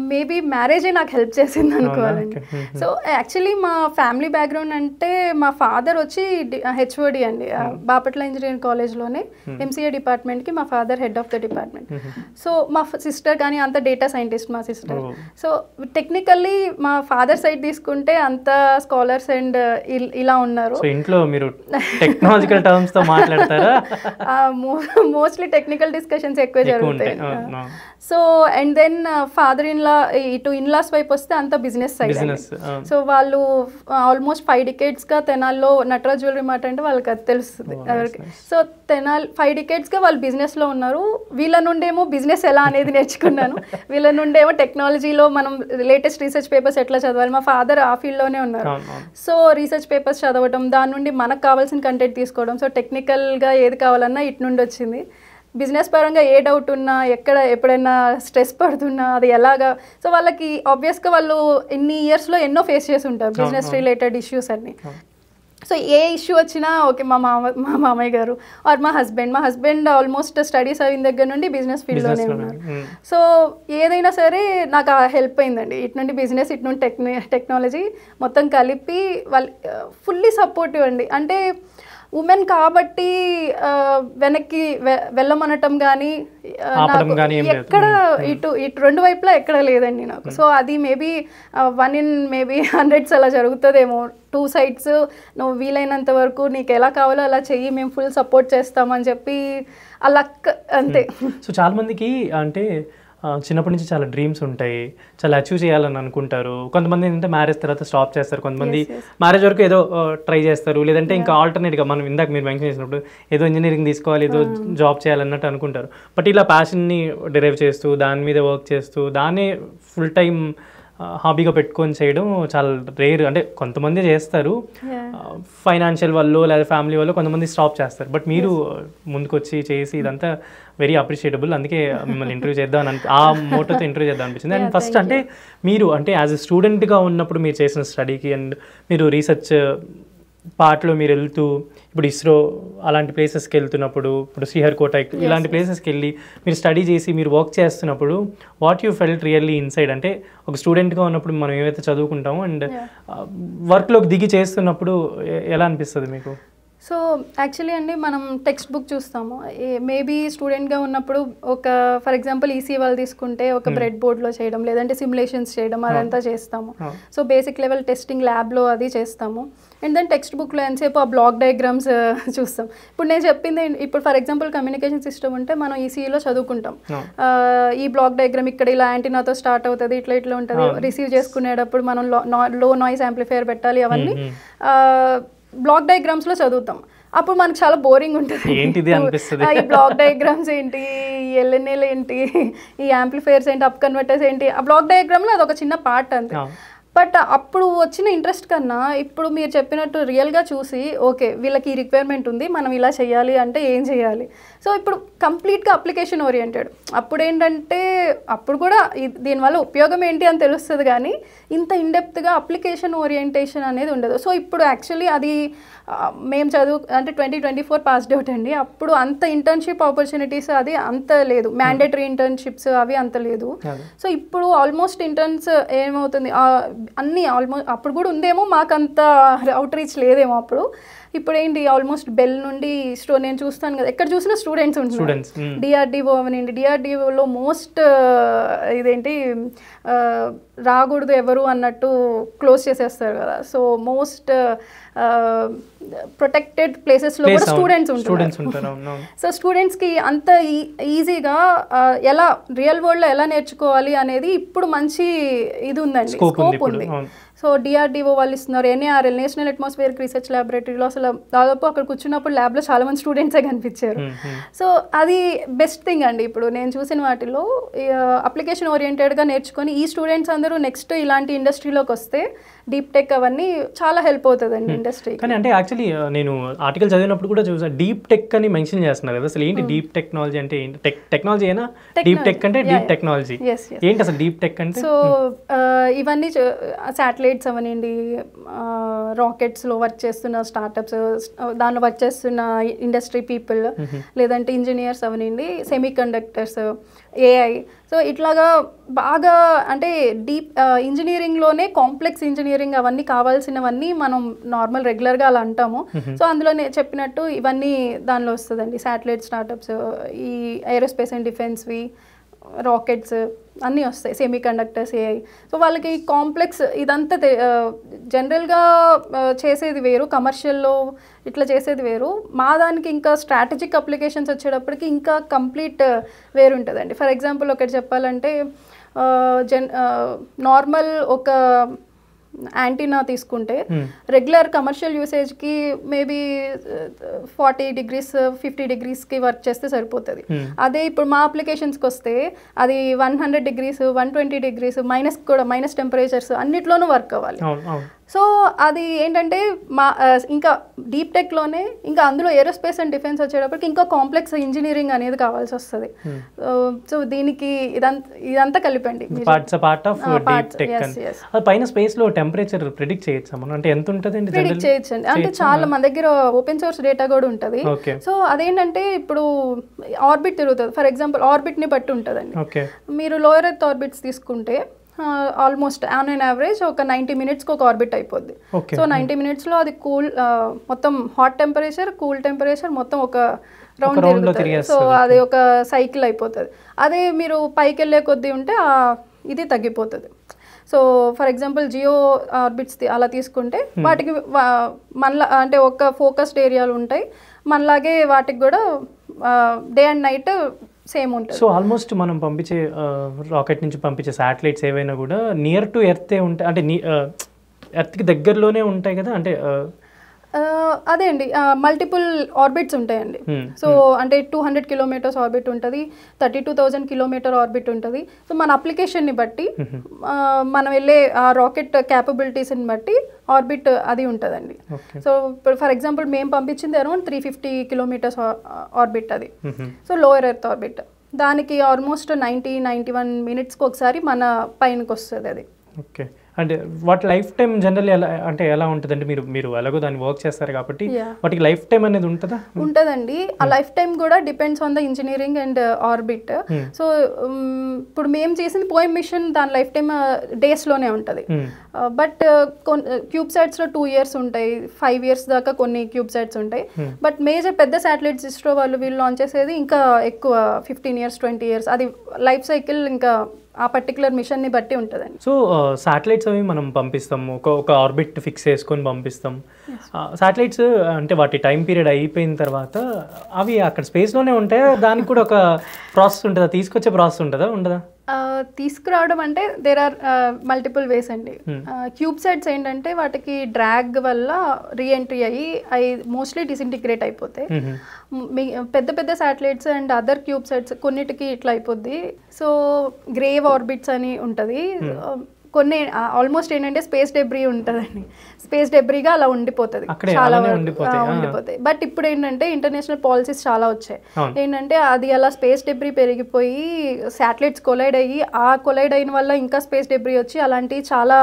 [SPEAKER 2] మేబీ మ్యారేజే నాకు హెల్ప్ చేసింది అనుకోవాలండి. సో యాక్చువల్లీ మా ఫ్యామిలీ బ్యాక్గ్రౌండ్ అంటే మా ఫాదర్ వచ్చి హెచ్ఓడి అండి బాపట్ల ఇంజనీరింగ్ కాలేజ్లోనే ఎంసీఏ డిపార్ట్మెంట్కి మా father head of the department. So మా సిస్టర్ కానీ అంత డేటా సైంటిస్ట్ మా సిస్టర్. సో టెక్నికల్లీ మా ఫాదర్ సైడ్ తీసుకుంటే అంత స్కాలర్స్ అండ్ ఇలా ఉన్నారు.
[SPEAKER 1] ఇంట్లో మీరు టెక్నాలజికల్ టర్మ్స్ తో మాట్లాడతారా?
[SPEAKER 2] మోస్ట్లీ టెక్నికల్ డిస్కషన్స్ ఎక్కువ జరుగుతాయి. So and then father in law ఇటు ఇన్లాస్ వైపు వస్తే అంత బిజినెస్ సైడ్. సో వాళ్ళు ఆల్మోస్ట్ 5 decadesగా తెనాల్లో నటరాజ్ జ్యువెలరీ మార్ట్ అంటే వాళ్ళకి అది తెలుస్తుంది ఎవరికి. సో తెనాల్ 5 decadesగా వాళ్ళు బిజినెస్లో ఉన్నారు. వీళ్ళ నుండేమో బిజినెస్ ఎలా అనేది నేర్చుకున్నాను, వీళ్ళ నుండేమో టెక్నాలజీలో మనం లేటెస్ట్ రీసెర్చ్ పేపర్స్ ఎట్లా చదవాలి. మా ఫాదర్ ఆ ఫీల్డ్లోనే ఉన్నారు. సో రీసెర్చ్ పేపర్స్ చదవడం, దాని నుండి మనకు కావాల్సిన కంటెంట్ తీసుకోవడం. సో టెక్నికల్గా ఏది కావాలన్నా ఇటు నుండి వచ్చింది. బిజినెస్ పరంగా ఏ డౌట్ ఉన్నా, ఎక్కడ ఎప్పుడైనా స్ట్రెస్ పడుతున్నా అది ఎలాగా. సో వాళ్ళకి ఆబ్వియస్గా వాళ్ళు ఇన్ని ఇయర్స్లో ఎన్నో ఫేస్ చేసి ఉంటారు బిజినెస్ రిలేటెడ్ ఇష్యూస్ అన్నీ. సో ఏ ఇష్యూ వచ్చినా ఓకే మా మామయ్య గారు ఆర్ మా హస్బెండ్ ఆల్మోస్ట్ స్టడీస్ అయిన దగ్గర నుండి బిజినెస్ ఫీల్డ్లోనే ఉన్నారు. సో ఏదైనా సరే నాకు హెల్ప్ అయిందండి. ఇటు నుండి బిజినెస్, ఇటు నుండి టెక్నాలజీ మొత్తం కలిపి వాళ్ళు ఫుల్లీ సపోర్టివ్ అండి. అంటే ఉమెన్ కాబట్టి వెనక్కి వెళ్ళమనటం కానీ ఎక్కడ ఇటు రెండు వైపులా ఎక్కడ లేదండి నాకు. సో అది మేబీ 1 in 100 అలా జరుగుతుందేమో. 2 sides నువ్వు వీలైనంత వరకు నీకు ఎలా కావాలో అలా చెయ్యి, మేము ఫుల్ సపోర్ట్ చేస్తామని చెప్పి అలా అంతే.
[SPEAKER 1] సో చాలా మందికి అంటే చిన్నప్పటి నుంచి చాలా డ్రీమ్స్ ఉంటాయి, చాలా అచీవ్ చేయాలని అనుకుంటారు. కొంతమంది ఏంటంటే మ్యారేజ్ తర్వాత స్టాప్ చేస్తారు, కొంతమంది మ్యారేజ్ వరకు ఏదో ట్రై చేస్తారు, లేదంటే ఇంకా ఆల్టర్నేట్గా మనం ఇందాక మీరు మెన్షన్ చేసినప్పుడు ఏదో ఇంజనీరింగ్ తీసుకోవాలి, ఏదో జాబ్ చేయాలన్నట్టు అనుకుంటారు. బట్ ఇలా ప్యాషన్ని డిరైవ్ చేస్తూ దాని మీద వర్క్ చేస్తూ దాన్ని ఫుల్ టైం హాబీగా పెట్టుకొని చేయడం చాలా రేర్. అంటే కొంతమంది చేస్తారు ఫైనాన్షియల్ వల్ల లేదా ఫ్యామిలీ వల్ల, కొంతమంది స్టాప్ చేస్తారు. బట్ మీరు ముందుకొచ్చి చేసి ఇదంతా వెరీ అప్రిషియేటబుల్. అందుకే మిమ్మల్ని ఇంటర్వ్యూ చేద్దాం ఆ మోటోతో ఇంటర్వ్యూ చేద్దాం అనిపించింది. అండ్ ఫస్ట్ అంటే మీరు అంటే యాజ్ ఎ స్టూడెంట్గా ఉన్నప్పుడు మీరు చేసిన స్టడీకి అండ్ మీరు రీసెర్చ్ పార్ట్లో మీరు వెళ్తూ ఇప్పుడు ఇస్రో అలాంటి ప్లేసెస్కి వెళ్తున్నప్పుడు, ఇప్పుడు శ్రీహరికోట ఇలాంటి ప్లేసెస్కి వెళ్ళి మీరు స్టడీ చేసి మీరు వర్క్ చేస్తున్నప్పుడు what you felt really inside? అంటే ఒక స్టూడెంట్గా ఉన్నప్పుడు మనం ఏవైతే చదువుకుంటామో అండ్ వర్క్లోకి దిగి చేస్తున్నప్పుడు ఎలా అనిపిస్తుంది మీకు?
[SPEAKER 2] సో యాక్చువల్లీ అండి మనం టెక్స్ట్ బుక్ చూస్తాము. మేబీ స్టూడెంట్గా ఉన్నప్పుడు ఒక ఫర్ ఎగ్జాంపుల్ ఈసీ వాళ్ళు తీసుకుంటే ఒక బ్రెడ్ బోర్డ్లో చేయడం, లేదంటే సిమ్యులేషన్స్ చేయడం అదంతా చేస్తాము. సో బేసిక్ లెవెల్ టెస్టింగ్ ల్యాబ్లో అది చేస్తాము. అండ్ దెన్ టెక్స్ట్ బుక్లో ఎంతసేపు ఆ బ్లాక్ డయాగ్రామ్స్ చూస్తాం. ఇప్పుడు నేను చెప్పింది, ఇప్పుడు ఫర్ ఎగ్జాంపుల్ కమ్యూనికేషన్ సిస్టమ్ ఉంటే మనం ఈసీలో చదువుకుంటాం. ఈ బ్లాక్ డయాగ్రామ్ ఇక్కడ ఇలా యాంటీనాతో స్టార్ట్ అవుతుంది, ఇట్లా ఇట్లా ఉంటుంది. రిసీవ్ చేసుకునేటప్పుడు మనం లో నాయిస్ యాంప్లిఫైయర్ పెట్టాలి, అవన్నీ బ్లాక్ డయాగ్రామ్స్లో చదువుతాం. అప్పుడు మనకు చాలా బోరింగ్ ఉంటుంది. ఈ బ్లాక్ డయాగ్రామ్స్ ఏంటి, ఈ ఎల్ఎన్ఏలు ఏంటి, ఈ యాంప్లిఫైయర్స్ ఏంటి, అప్ కన్వర్టర్స్ ఏంటి, ఆ బ్లాక్ డయాగ్రామ్లో అదొక చిన్న పార్ట్ అంతే. బట్ అప్పుడు వచ్చిన ఇంట్రెస్ట్ కన్నా ఇప్పుడు మీరు చెప్పినట్టు రియల్గా చూసి ఓకే వీళ్ళకి ఈ రిక్వైర్మెంట్ ఉంది, మనం ఇలా చేయాలి అంటే ఏం చేయాలి. సో ఇప్పుడు కంప్లీట్గా అప్లికేషన్ ఓరియంటెడ్. అప్పుడు ఏంటంటే అప్పుడు కూడా దీనివల్ల ఉపయోగం ఏంటి అని తెలుస్తుంది, కానీ ఇంత ఇన్డెప్త్గా అప్లికేషన్ ఓరియంటేషన్ అనేది ఉండదు. సో ఇప్పుడు యాక్చువల్లీ అది మేము అంటే 2024 పాస్డ్ అవుట్ అండి. అప్పుడు అంత ఇంటర్న్షిప్ ఆపర్చునిటీస్ అది అంత లేదు, మ్యాండేటరీ ఇంటర్న్షిప్స్ అవి అంత లేదు. సో ఇప్పుడు ఆల్మోస్ట్ ఇంటర్న్స్ ఏమవుతుంది అన్నీ ఆల్మోస్ట్, అప్పుడు కూడా ఉందేమో మాకు అంత అవుట్ రీచ్ లేదేమో అప్పుడు. ఇప్పుడు ఏంటి ఆల్మోస్ట్ బెల్ నుండి నేను చూస్తాను కదా, ఎక్కడ చూసినా స్టూడెంట్స్ ఉంటున్నారు. డిఆర్డిఓ అవనండి, డిఆర్డిఓలో మోస్ట్ ఇదేంటి రాకూడదు ఎవరు అన్నట్టు క్లోజ్ చేసేస్తారు కదా. సో మోస్ట్ ప్రొటెక్టెడ్ ప్లేసెస్లో కూడా స్టూడెంట్స్
[SPEAKER 1] ఉంటారు.
[SPEAKER 2] సో స్టూడెంట్స్కి అంత ఈజీగా ఎలా రియల్ వరల్డ్లో ఎలా నేర్చుకోవాలి అనేది ఇప్పుడు మంచి ఇది ఉందండి, స్కోప్ ఉంది. సో డిఆర్డిఓ వాళ్ళు ఇస్తున్నారు, ఎన్ఏఆర్ఎల్ నేషనల్ అట్మాస్ఫియర్ రీసెర్చ్ ల్యాబొరేటరీలో అసలు దాదాపు అక్కడ కూర్చున్నప్పుడు ల్యాబ్లో చాలా మంది స్టూడెంట్సే కనిపించారు. సో అది బెస్ట్ థింగ్ అండి. ఇప్పుడు నేను చూసిన వాటిలో అప్లికేషన్ ఓరియంటెడ్గా నేర్చుకొని ఈ స్టూడెంట్స్ అందరూ నెక్స్ట్ ఇలాంటి ఇండస్ట్రీలోకి వస్తే డీప్ టెక్ అవన్నీ చాలా హెల్ప్ అవుతుందండి ఇండస్ట్రీ.
[SPEAKER 1] కానీ అంటే యాక్చువల్లీ నేను ఆర్టికల్ చదివినప్పుడు కూడా చూసాను, డీప్ టెక్ అని మెన్షన్ చేస్తున్నారు కదా. అసలు ఏంటి డీప్ టెక్నాలజీ అంటే ఏంటి? టెక్నాలజీ అయినా డీప్ టెక్ అంటే డీప్ టెక్నాలజీ ఏంటి అసలు డీప్ టెక్ అంటే?
[SPEAKER 2] సో ఇవన్నీ శాటిలైట్స్ అవనండి, రాకెట్స్లో వర్క్ చేస్తున్న స్టార్టప్స్, దానిలో వర్క్ చేస్తున్న ఇండస్ట్రీ పీపుల్, లేదంటే ఇంజనీర్స్ అవనండి, సెమీ కండక్టర్స్, ఏఐ. సో ఇట్లాగా బాగా అంటే డీప్ ఇంజనీరింగ్లోనే కాంప్లెక్స్ ఇంజనీరింగ్ అవన్నీ కావాల్సినవన్నీ మనం నార్మల్ రెగ్యులర్గా అలా అంటాము. సో అందులోనే చెప్పినట్టు ఇవన్నీ దానిలో వస్తుందండి. శాటిలైట్ స్టార్టప్స్, ఈ ఏరోస్పేస్ అండ్ డిఫెన్స్వి, రాకెట్స్ అన్నీ వస్తాయి, సెమీ కండక్టర్స్, ఏఐ. సో వాళ్ళకి కాంప్లెక్స్ ఇదంతా జనరల్గా చేసేది వేరు, కమర్షియల్లో ఇట్లా చేసేది వేరు. మా దానికి ఇంకా స్ట్రాటజిక్ అప్లికేషన్స్ వచ్చేటప్పటికి ఇంకా కంప్లీట్ వేరు ఉంటుందండి. ఫర్ ఎగ్జాంపుల్ ఒకటి చెప్పాలంటే నార్మల్ ఒక యాంటీనా తీసుకుంటే రెగ్యులర్ కమర్షియల్ యూసేజ్కి మేబీ 40 degrees 50 degreesకి వర్క్ చేస్తే సరిపోతుంది. అదే ఇప్పుడు మా అప్లికేషన్స్కి వస్తే అది 100 degrees 120 degrees మైనస్ టెంపరేచర్స్ అన్నిట్లోనూ వర్క్ అవ్వాలి. సో అది ఏంటంటే మా ఇంకా డీప్ టెక్లోనే ఇంకా అందులో ఏరోస్పేస్ అండ్ డిఫెన్స్ వచ్చేటప్పటికి ఇంకా కాంప్లెక్స్ ఇంజనీరింగ్ అనేది కావాల్సి వస్తుంది. సో దీనికి ఇదంతా కలిపండి.
[SPEAKER 1] పైన స్పేస్ లో టెంపరేచర్ ప్రిడిక్ట్ చేయొచ్చు మనం, అంటే ఎంత ఉంటుందండి?
[SPEAKER 2] ప్రిడిక్ట్ చేయొచ్చండి. అంటే చాలా మన దగ్గర ఓపెన్ సోర్స్ డేటా కూడా ఉంటుంది. సో అదేంటంటే ఇప్పుడు ఆర్బిట్ తిరుగుతుంది. ఫర్ ఎగ్జాంపుల్ ఆర్బిట్ని బట్టి ఉంటుందండి. మీరు లోయర్ ఎర్త్ ఆర్బిట్స్ తీసుకుంటే ఆల్మోస్ట్ ఆన్ అన్ యావరేజ్ ఒక 90 minutesకి ఒక ఆర్బిట్ అయిపోద్ది. సో 90 minutesలో అది మొత్తం హాట్ టెంపరేచర్, కూల్ టెంపరేచర్ మొత్తం ఒక రౌండ్ తిరుగుతుంది. సో అది ఒక సైకిల్ అయిపోతుంది. అదే మీరు పైకి వెళ్ళే కొద్దీ ఉంటే ఇది తగ్గిపోతుంది. So for example geo orbits అలా తీసుకుంటే వాటికి మనలా అంటే ఒక ఫోకస్డ్ ఏరియాలు ఉంటాయి, మనలాగే వాటికి కూడా డే అండ్ నైట్ సేమ్ ఉంటుంది.
[SPEAKER 1] సో ఆల్మోస్ట్ మనం పంపించే రాకెట్ నుంచి పంపించే శాటిలైట్స్ ఏవైనా కూడా నియర్ టు ఎర్తే ఉంటాయి, అంటే ఎర్త్కి దగ్గరలోనే ఉంటాయి కదా. అంటే
[SPEAKER 2] అదే అండి, మల్టిపుల్ ఆర్బిట్స్ ఉంటాయండి. సో అంటే 200 kilometers ఆర్బిట్ ఉంటుంది, 32,000 kilometer ఆర్బిట్ ఉంటుంది. సో మన అప్లికేషన్ని బట్టి మనం వెళ్ళే ఆ రాకెట్ క్యాపబిలిటీస్ని బట్టి ఆర్బిట్ అది ఉంటుందండి. సో ఇప్పుడు ఫర్ ఎగ్జాంపుల్ మేము పంపించింది అరౌండ్ 350 kilometers ఆర్బిట్ అది. సో లోయర్ ఎర్త్ ఆర్బిట్ దానికి ఆల్మోస్ట్ 90-91 minutesకి ఒకసారి మన పైనకి వస్తుంది అది.
[SPEAKER 1] ఓకే. అంటే వాటి లైఫ్ టైం జనరల్ ఎలా ఉంటుంది అంటే మీరు ఎలాగో దాన్ని వర్క్ చేస్తారు కాబట్టి వాటికి లైఫ్ టైం అనేది ఉంటుందా?
[SPEAKER 2] ఉంటుందండి. ఆ లైఫ్ టైం కూడా depends on the engineering and orbit. So ఇప్పుడు మేము చేసింది పోయిమ్ మిషన్, దాని లైఫ్ టైం డేస్లోనే ఉంటుంది. బట్ క్యూబ్సాట్స్లో 2 years ఉంటాయి, 5 years దాకా కొన్ని క్యూబ్సాట్స్ ఉంటాయి. బట్ మేజర్ పెద్ద శాటిలైట్స్ ఇస్రో వీళ్ళు లాంచ్ చేసేది ఇంకా ఎక్కువ 15 years 20 years. అది లైఫ్ సైకిల్ ఇంకా ఆ పర్టికులర్ మిషన్ని బట్టి ఉంటుందండి.
[SPEAKER 1] సో శాటిలైట్స్ అవి మనం పంపిస్తాం, ఒక ఆర్బిట్ ఫిక్స్ చేసుకొని పంపిస్తాం. శాటిలైట్స్ అంటే వాటి టైం పీరియడ్ అయిపోయిన తర్వాత అవి అక్కడ స్పేస్లోనే ఉంటాయా? దానికి కూడా ఒక ప్రాసెస్ ఉంటుందా? తీసుకొచ్చే ప్రాసెస్ ఉంటుందా ఉండదా?
[SPEAKER 2] తీసుకురావడం అంటే దేర్ ఆర్ మల్టిపుల్ వేస్ అండి. క్యూబ్సైట్స్ ఏంటంటే వాటికి డ్రాగ్ వల్ల రీఎంట్రీ అయ్యి అవి మోస్ట్లీ డిసింటిగ్రేట్ అయిపోతాయి. పెద్ద పెద్ద శాటిలైట్స్ అండ్ అదర్ క్యూబ్సైట్స్ కొన్నిటికి ఇట్లా అయిపోద్ది. సో గ్రేవ్ ఆర్బిట్స్ అని ఉంటుంది. కొన్ని ఆల్మోస్ట్ ఏంటంటే స్పేస్ డెబ్రీ ఉంటుందండి, స్పేస్ డెబ్రీగా అలా ఉండిపోతుంది, చాలా ఉండిపోతాయి. బట్ ఇప్పుడు ఏంటంటే ఇంటర్నేషనల్ పాలసీస్ చాలా వచ్చాయి. ఏంటంటే అది అలా స్పేస్ డెబ్రీ పెరిగిపోయి శాటిలైట్స్ కొలైడ్ అయ్యి ఆ కొలైడ్ అయిన వల్ల ఇంకా స్పేస్ డెబ్రీ వచ్చి అలాంటివి చాలా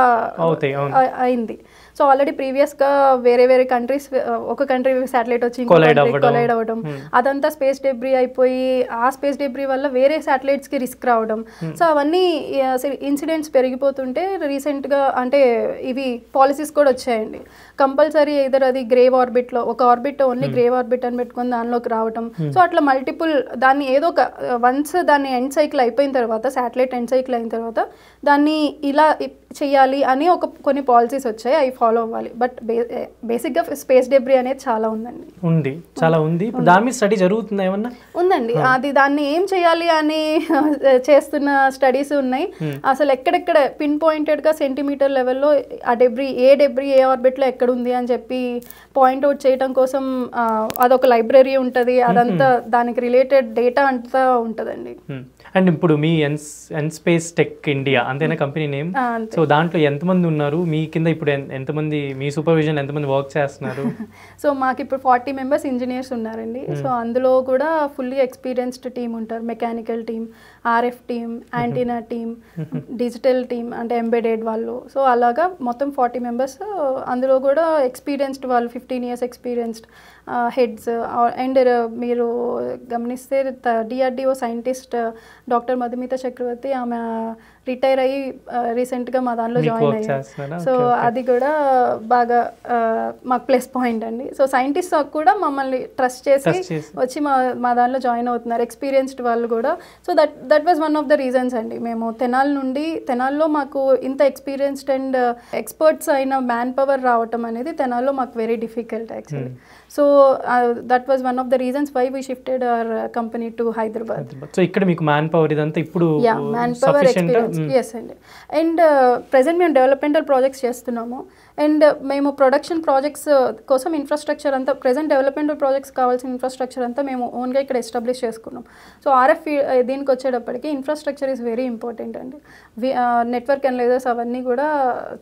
[SPEAKER 2] అయింది. సో ఆల్రెడీ ప్రీవియస్గా వేరే కంట్రీస్ ఒక కంట్రీ శాటిలైట్ వచ్చి కొలైడ్ అవ్వడం, అదంతా స్పేస్ డెబ్రీ అయిపోయి ఆ స్పేస్ డెబ్రీ వల్ల వేరే శాటిలైట్స్కి రిస్క్ రావడం. సో అవన్నీ ఇన్సిడెంట్స్ పెరిగిపోతుంటే రీసెంట్గా అంటే ఇవి పాలసీస్ కూడా వచ్చాయండి. కంపల్సరీ ఎయిదర్ అది గ్రేవ్ ఆర్బిట్లో ఒక ఆర్బిట్ ఓన్లీ గ్రేవ్ ఆర్బిట్ అని పెట్టుకుని దానిలోకి రావడం. సో అట్లా మల్టిపుల్ దాన్ని ఏదో ఒక వన్స్ దాన్ని ఎండ్ సైకిల్ అయిపోయిన తర్వాత శాటిలైట్ ఎండ్ సైకిల్ అయిన తర్వాత దాన్ని ఇలా చేయాలి అని కొన్ని పాలసీస్ వచ్చాయి, అవి ఫాలో అవ్వాలి. బట్ బేసిక్గా స్పేస్ డెబ్రీ అనేది చాలా ఉందండి,
[SPEAKER 1] చాలా ఉంది. ఇప్పుడు దాని మీద స్టడీ జరుగుతుందా ఏమన్నా?
[SPEAKER 2] ఉందండి. దాన్ని ఏం చేయాలి అని చేస్తున్న స్టడీస్ ఉన్నాయి. అసలు ఎక్కడెక్కడ పిన్ పాయింటెడ్గా సెంటీమీటర్ లెవెల్లో ఆ డెబ్రీ ఏ ఆర్బిట్లో ఎక్కడ ఉంది అని చెప్పి పాయింట్అవుట్ చేయడం కోసం అదొక లైబ్రరీ ఉంటుంది, అదంతా దానికి రిలేటెడ్ డేటా అంతా ఉంటుందండి.
[SPEAKER 1] అండ్ ఇప్పుడు మీ ఎన్స్పేస్ టెక్ ఇండియా అంతేనా కంపెనీ నేమ్? సో దాంట్లో ఎంతమంది ఉన్నారు మీ కింద? ఇప్పుడు ఎంతమంది మీ సూపర్విజన్, ఎంతమంది వర్క్ చేస్తున్నారు?
[SPEAKER 2] సో మాకు ఇప్పుడు 40 మెంబర్స్ ఇంజనీర్స్ ఉన్నారండి. సో అందులో కూడా ఫుల్లీ ఎక్స్పీరియన్స్డ్ టీమ్ ఉంటారు, mechanical team, RF team, antenna team, digital team అంటే ఎంబెడెడ్ వాళ్ళు. సో అలాగా మొత్తం 40 మెంబర్స్. అందులో కూడా ఎక్స్పీరియన్స్డ్ వాళ్ళు 15 years ఎక్స్పీరియన్స్డ్ హెడ్స్. అండ్ మీరు గమనిస్తే డిఆర్డిఓ సైంటిస్ట్ డాక్టర్ మధుమిత చక్రవర్తి, ఆమె రిటైర్ అయ్యి రీసెంట్గా మా దానిలో జాయిన్ అయ్యారు. సో అది కూడా బాగా మాకు ప్లస్ పాయింట్ అండి. సో సైంటిస్ట్ కూడా మమ్మల్ని ట్రస్ట్ చేసి వచ్చి మా దానిలో జాయిన్ అవుతున్నారు, ఎక్స్పీరియన్స్డ్ వాళ్ళు కూడా. So that was one of the reasons అండి. మేము తెనాల్లో మాకు ఇంత ఎక్స్పీరియన్స్డ్ అండ్ ఎక్స్పర్ట్స్ అయిన మ్యాన్ పవర్ రావటం అనేది తెనాల్లో మాకు very difficult actually. So that was one of the reasons why we shifted our company to Hyderabad.
[SPEAKER 1] So ఇక్కడ మీకు మ్యాన్ పవర్ ఇదంతా ఇప్పుడు
[SPEAKER 2] మ్యాన్ పవర్ ఎక్స్పీరియన్స్. ఎస్ అండి. అండ్ ప్రెసెంట్ మేము డెవలప్మెంటల్ ప్రాజెక్ట్స్ చేస్తున్నాము. అండ్ మేము ప్రొడక్షన్ ప్రాజెక్ట్స్ కోసం ఇన్ఫ్రాస్ట్రక్చర్ అంతా, ప్రెసెంట్ డెవలప్మెంటల్ ప్రాజెక్ట్స్ కావాల్సిన ఇన్ఫ్రాస్ట్రక్చర్ అంతా మేము ఓన్గా ఇక్కడ ఎస్టాబ్లిష్ చేసుకున్నాం. సో ఆర్ఎఫ్ దీనికి వచ్చేటప్పటికి ఇన్ఫ్రాస్ట్రక్చర్ ఈజ్ వెరీ ఇంపార్టెంట్ అండి. నెట్వర్క్ అనలైజర్స్ అవన్నీ కూడా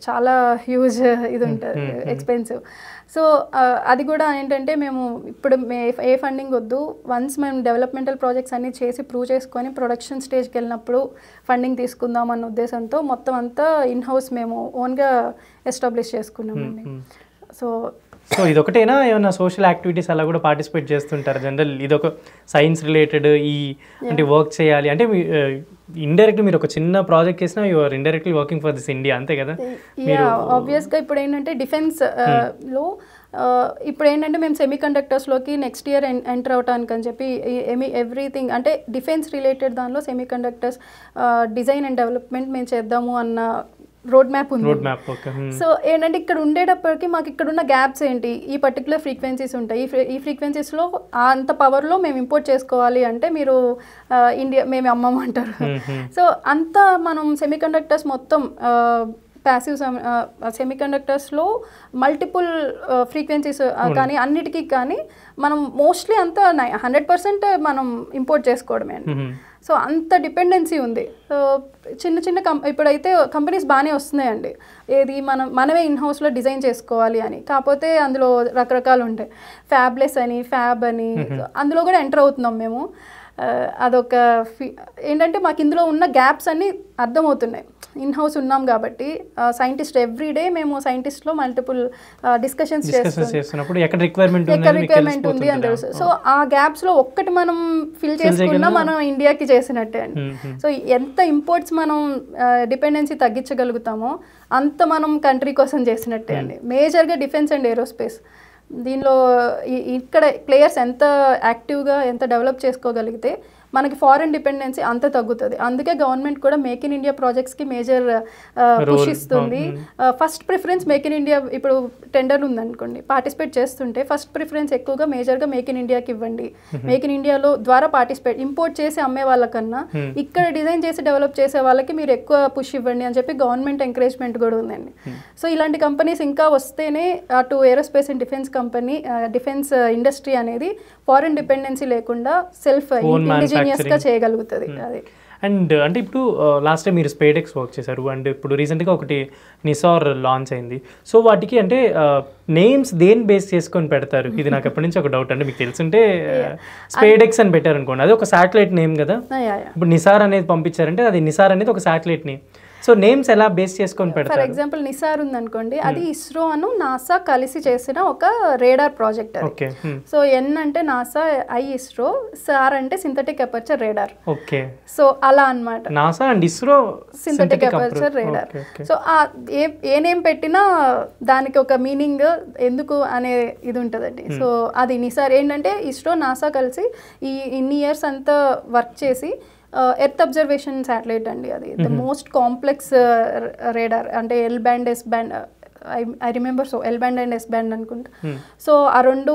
[SPEAKER 2] చాలా హ్యూజ్ ఇది ఉంటుంది, ఎక్స్పెన్సివ్. సో అది కూడా ఏంటంటే మేము ఇప్పుడు ఏ ఫండింగ్ వద్దు, వన్స్ మేము డెవలప్మెంటల్ ప్రాజెక్ట్స్ అన్నీ చేసి ప్రూవ్ చేసుకొని ప్రొడక్షన్ స్టేజ్కి వెళ్ళినప్పుడు ఫండింగ్ తీసుకుందాం అన్న ఉద్దేశంతో మొత్తం అంతా ఇన్ హౌస్ మేము ఓన్గా ఎస్టాబ్లిష్ చేసుకున్నామండి.
[SPEAKER 1] సో ఇదొకటేనా, ఏమైనా సోషల్ యాక్టివిటీస్ అలా కూడా పార్టిసిపేట్ చేస్తుంటారు? జనరల్ ఇదొక సైన్స్ రిలేటెడ్ అంటే వర్క్ చేయాలి అంటే ఇండైరెక్ట్లీ మీరు ఒక చిన్న ప్రాజెక్ట్ చేసినా you or indirectly working for this India, అంతే కదా?
[SPEAKER 2] ఆబ్వియస్గా ఇప్పుడు ఏంటంటే డిఫెన్స్ లో ఇప్పుడు ఏంటంటే మేము సెమీ కండక్టర్స్లోకి నెక్స్ట్ ఇయర్ ఎంటర్ అవటానికి అని చెప్పి ఎవ్రీథింగ్ అంటే డిఫెన్స్ రిలేటెడ్ దానిలో semi conductors design and development మేము చేద్దాము అన్న రోడ్ మ్యాప్ ఉంది. సో ఏంటంటే ఇక్కడ ఉండేటప్పటికి మాకు ఇక్కడ ఉన్న గ్యాప్స్ ఏంటి, ఈ పర్టికులర్ ఫ్రీక్వెన్సీస్ ఉంటాయి, ఈ ఫ్రీక్వెన్సీస్లో అంత పవర్లో మేము ఇంపోర్ట్ చేసుకోవాలి అంటే మీరు ఇండియా మేము అమ్మమంటారు. సో అంతా మనం సెమీ కండక్టర్స్ మొత్తం ప్యాసివ్ సెమీకండక్టర్స్లో మల్టిపుల్ ఫ్రీక్వెన్సీస్ కానీ అన్నిటికీ కానీ మనం మోస్ట్లీ అంతా 100% మనం ఇంపోర్ట్ చేసుకోవడమే అండి. సో అంత డిపెండెన్సీ ఉంది. చిన్న ఇప్పుడైతే కంపెనీస్ బాగానే వస్తున్నాయండి, ఏది మనమే ఇన్ హౌస్లో డిజైన్ చేసుకోవాలి అని. కాకపోతే అందులో రకరకాలు ఉంటాయి, ఫ్యాబ్లెస్ అని, ఫ్యాబ్ అని, అందులో కూడా ఎంటర్ అవుతున్నాం మేము. అదొక ఏంటంటే మాకు ఇందులో ఉన్న గ్యాప్స్ అన్నీ అర్థమవుతున్నాయి. ఇన్ హౌస్ ఉన్నాం కాబట్టి సైంటిస్ట్ ఎవ్రీడే మేము సైంటిస్ట్లో మల్టిపుల్ డిస్కషన్స్ చేస్తున్నప్పుడు ఎక్కడ రిక్వైర్మెంట్ ఉంది అని తెలుసు. సో ఆ గ్యాప్స్లో ఒక్కటి మనం ఫిల్ చేసుకున్నా మనం ఇండియాకి చేసినట్టే అండి. సో ఎంత ఇంపోర్ట్స్ మనం డిపెండెన్సీ తగ్గించగలుగుతామో అంత మనం కంట్రీ కోసం చేసినట్టే అండి. మేజర్గా డిఫెన్స్ అండ్ ఏరోస్పేస్ దీనిలో ఇక్కడ ప్లేయర్స్ ఎంత యాక్టివ్గా ఎంత డెవలప్ చేసుకోగలిగితే మనకి ఫారెన్ డిపెండెన్సీ అంత తగ్గుతుంది. అందుకే గవర్నమెంట్ కూడా మేక్ ఇన్ ఇండియా ప్రాజెక్ట్స్కి మేజర్ పుష్ ఇస్తుంది. First preference make in India, ఇప్పుడు టెండర్ ఉందనుకోండి, పార్టిసిపేట్ చేస్తుంటే ఫస్ట్ ప్రిఫరెన్స్ ఎక్కువగా మేజర్గా మేక్ ఇన్ ఇండియాకి ఇవ్వండి. మేక్ ఇన్ ఇండియాలో ద్వారా పార్టిసిపేట్, ఇంపోర్ట్ చేసి అమ్మే వాళ్ళకన్నా ఇక్కడ డిజైన్ చేసి డెవలప్ చేసే వాళ్ళకి మీరు ఎక్కువ పుష్ ఇవ్వండి అని చెప్పి గవర్నమెంట్ ఎంకరేజ్మెంట్ కూడా ఉందండి. సో ఇలాంటి కంపెనీస్ ఇంకా వస్తేనే అటు ఏరోస్పేస్ అండ్ డిఫెన్స్ ఇండస్ట్రీ అనేది ఫారెన్ డిపెండెన్సీ లేకుండా సెల్ఫ్ ఇండిజినియస్గా చేయగలుగుతుంది. అది
[SPEAKER 1] అండ్ అంటే ఇప్పుడు లాస్ట్ టైం మీరు స్పేడెక్స్ వర్క్ చేశారు అండ్ ఇప్పుడు రీసెంట్గా ఒకటి నిసార్ లాంచ్ అయింది. సో వాటికి అంటే నేమ్స్ దేని బేస్ చేసుకొని పెడతారు? ఇది నాకు ఎప్పటి నుంచి ఒక డౌట్. అంటే మీకు తెలుసుంటే స్పేడెక్స్ అని పెట్టారు అనుకోండి, అది ఒక శాటిలైట్ నేమ్ కదా. ఇప్పుడు నిసార్ అనేది పంపించారంటే అది నిసార్ అనేది ఒక శాటిలైట్ నేమ్. సో నేమ్స్ ఎలా బేస్ చేసుకొని పెడతారు?
[SPEAKER 2] ఫర్ ఎగ్జాంపుల్ నిసార్ ఉందనుకోండి, అది ఇస్రో అను నాసా కలిసి చేసిన ఒక రేడార్ ప్రాజెక్ట్ అది. సో ఎన్ అంటే నాసా, ఐ ఇస్రో, సార్ అంటే synthetic aperture radar.
[SPEAKER 1] Okay,
[SPEAKER 2] so అలా అన్నమాట.
[SPEAKER 1] NASA and ISRO
[SPEAKER 2] synthetic aperture radar. So A name పెట్టినా దానికి ఒక మీనింగ్ ఎందుకు అనే ఇది ఉంటుందండి. సో అది నిసార్ ఏంటంటే ఇస్రో నాసా కలిసి ఇన్ని ఇయర్స్ అంతా వర్క్ చేసి ఎర్త్ అబ్జర్వేషన్ శాటిలైట్ అండి అది. ద మోస్ట్ కాంప్లెక్స్ రేడార్, అంటే L band yes band, I remember, so L band and yes band అనుకుంటా. సో ఆ 2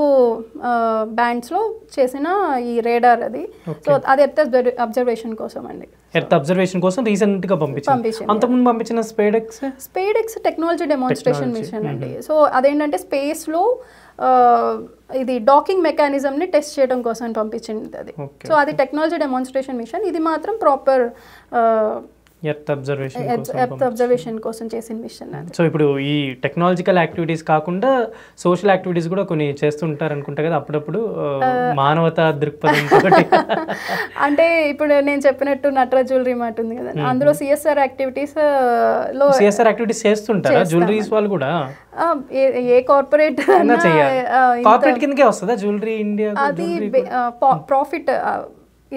[SPEAKER 2] బ్యాండ్స్లో చేసిన ఈ రేడార్ అది. సో అది ఎర్త్ అబ్జర్వేషన్ కోసం అండి.
[SPEAKER 1] ఎర్త్ అబ్జర్వేషన్ కోసం రీసెంట్ గా పంపించారు. అంతకుముందు పంపించిన స్పేడెక్స్
[SPEAKER 2] టెక్నాలజీ డెమాన్స్ట్రేషన్ మిషన్ అండి. సో అదేంటంటే స్పేస్ లో ఇది డాకింగ్ మెకానిజం ని టెస్ట్ చేయడం కోసం పంపించింది అది. సో అది టెక్నాలజీ డెమాన్స్ట్రేషన్ మిషన్. ఇది మాత్రం ప్రాపర్
[SPEAKER 1] ఎర్త్
[SPEAKER 2] అబ్జర్వేషన్ కోసం చేసిన మిషన్ అది.
[SPEAKER 1] సో ఇప్పుడు ఈ టెక్నాలజికల్ యాక్టివిటీస్ కాకుండా సోషల్ యాక్టివిటీస్ కూడా కొన్ని చేస్తుంటారు అనుకుంటా కదా అప్పుడప్పుడు, మానవతా దృక్పథం.
[SPEAKER 2] అంటే ఇప్పుడు నేను చెప్పినట్టు నటరాజ్ జ్యువెలరీ మార్ట్ ఉంది కదా, అందులో సిఎస్ఆర్ యాక్టివిటీస్ లో
[SPEAKER 1] సిఎస్ఆర్ యాక్టివిటీస్ చేస్తుంటారా జ్యువెలరీస్ వాళ్ళు కూడా?
[SPEAKER 2] ఏ కార్పొరేట్
[SPEAKER 1] కార్పొరేట్ కిందకే వస్తుందా జ్యువెలరీ ఇండియా?
[SPEAKER 2] అది ప్రాఫిట్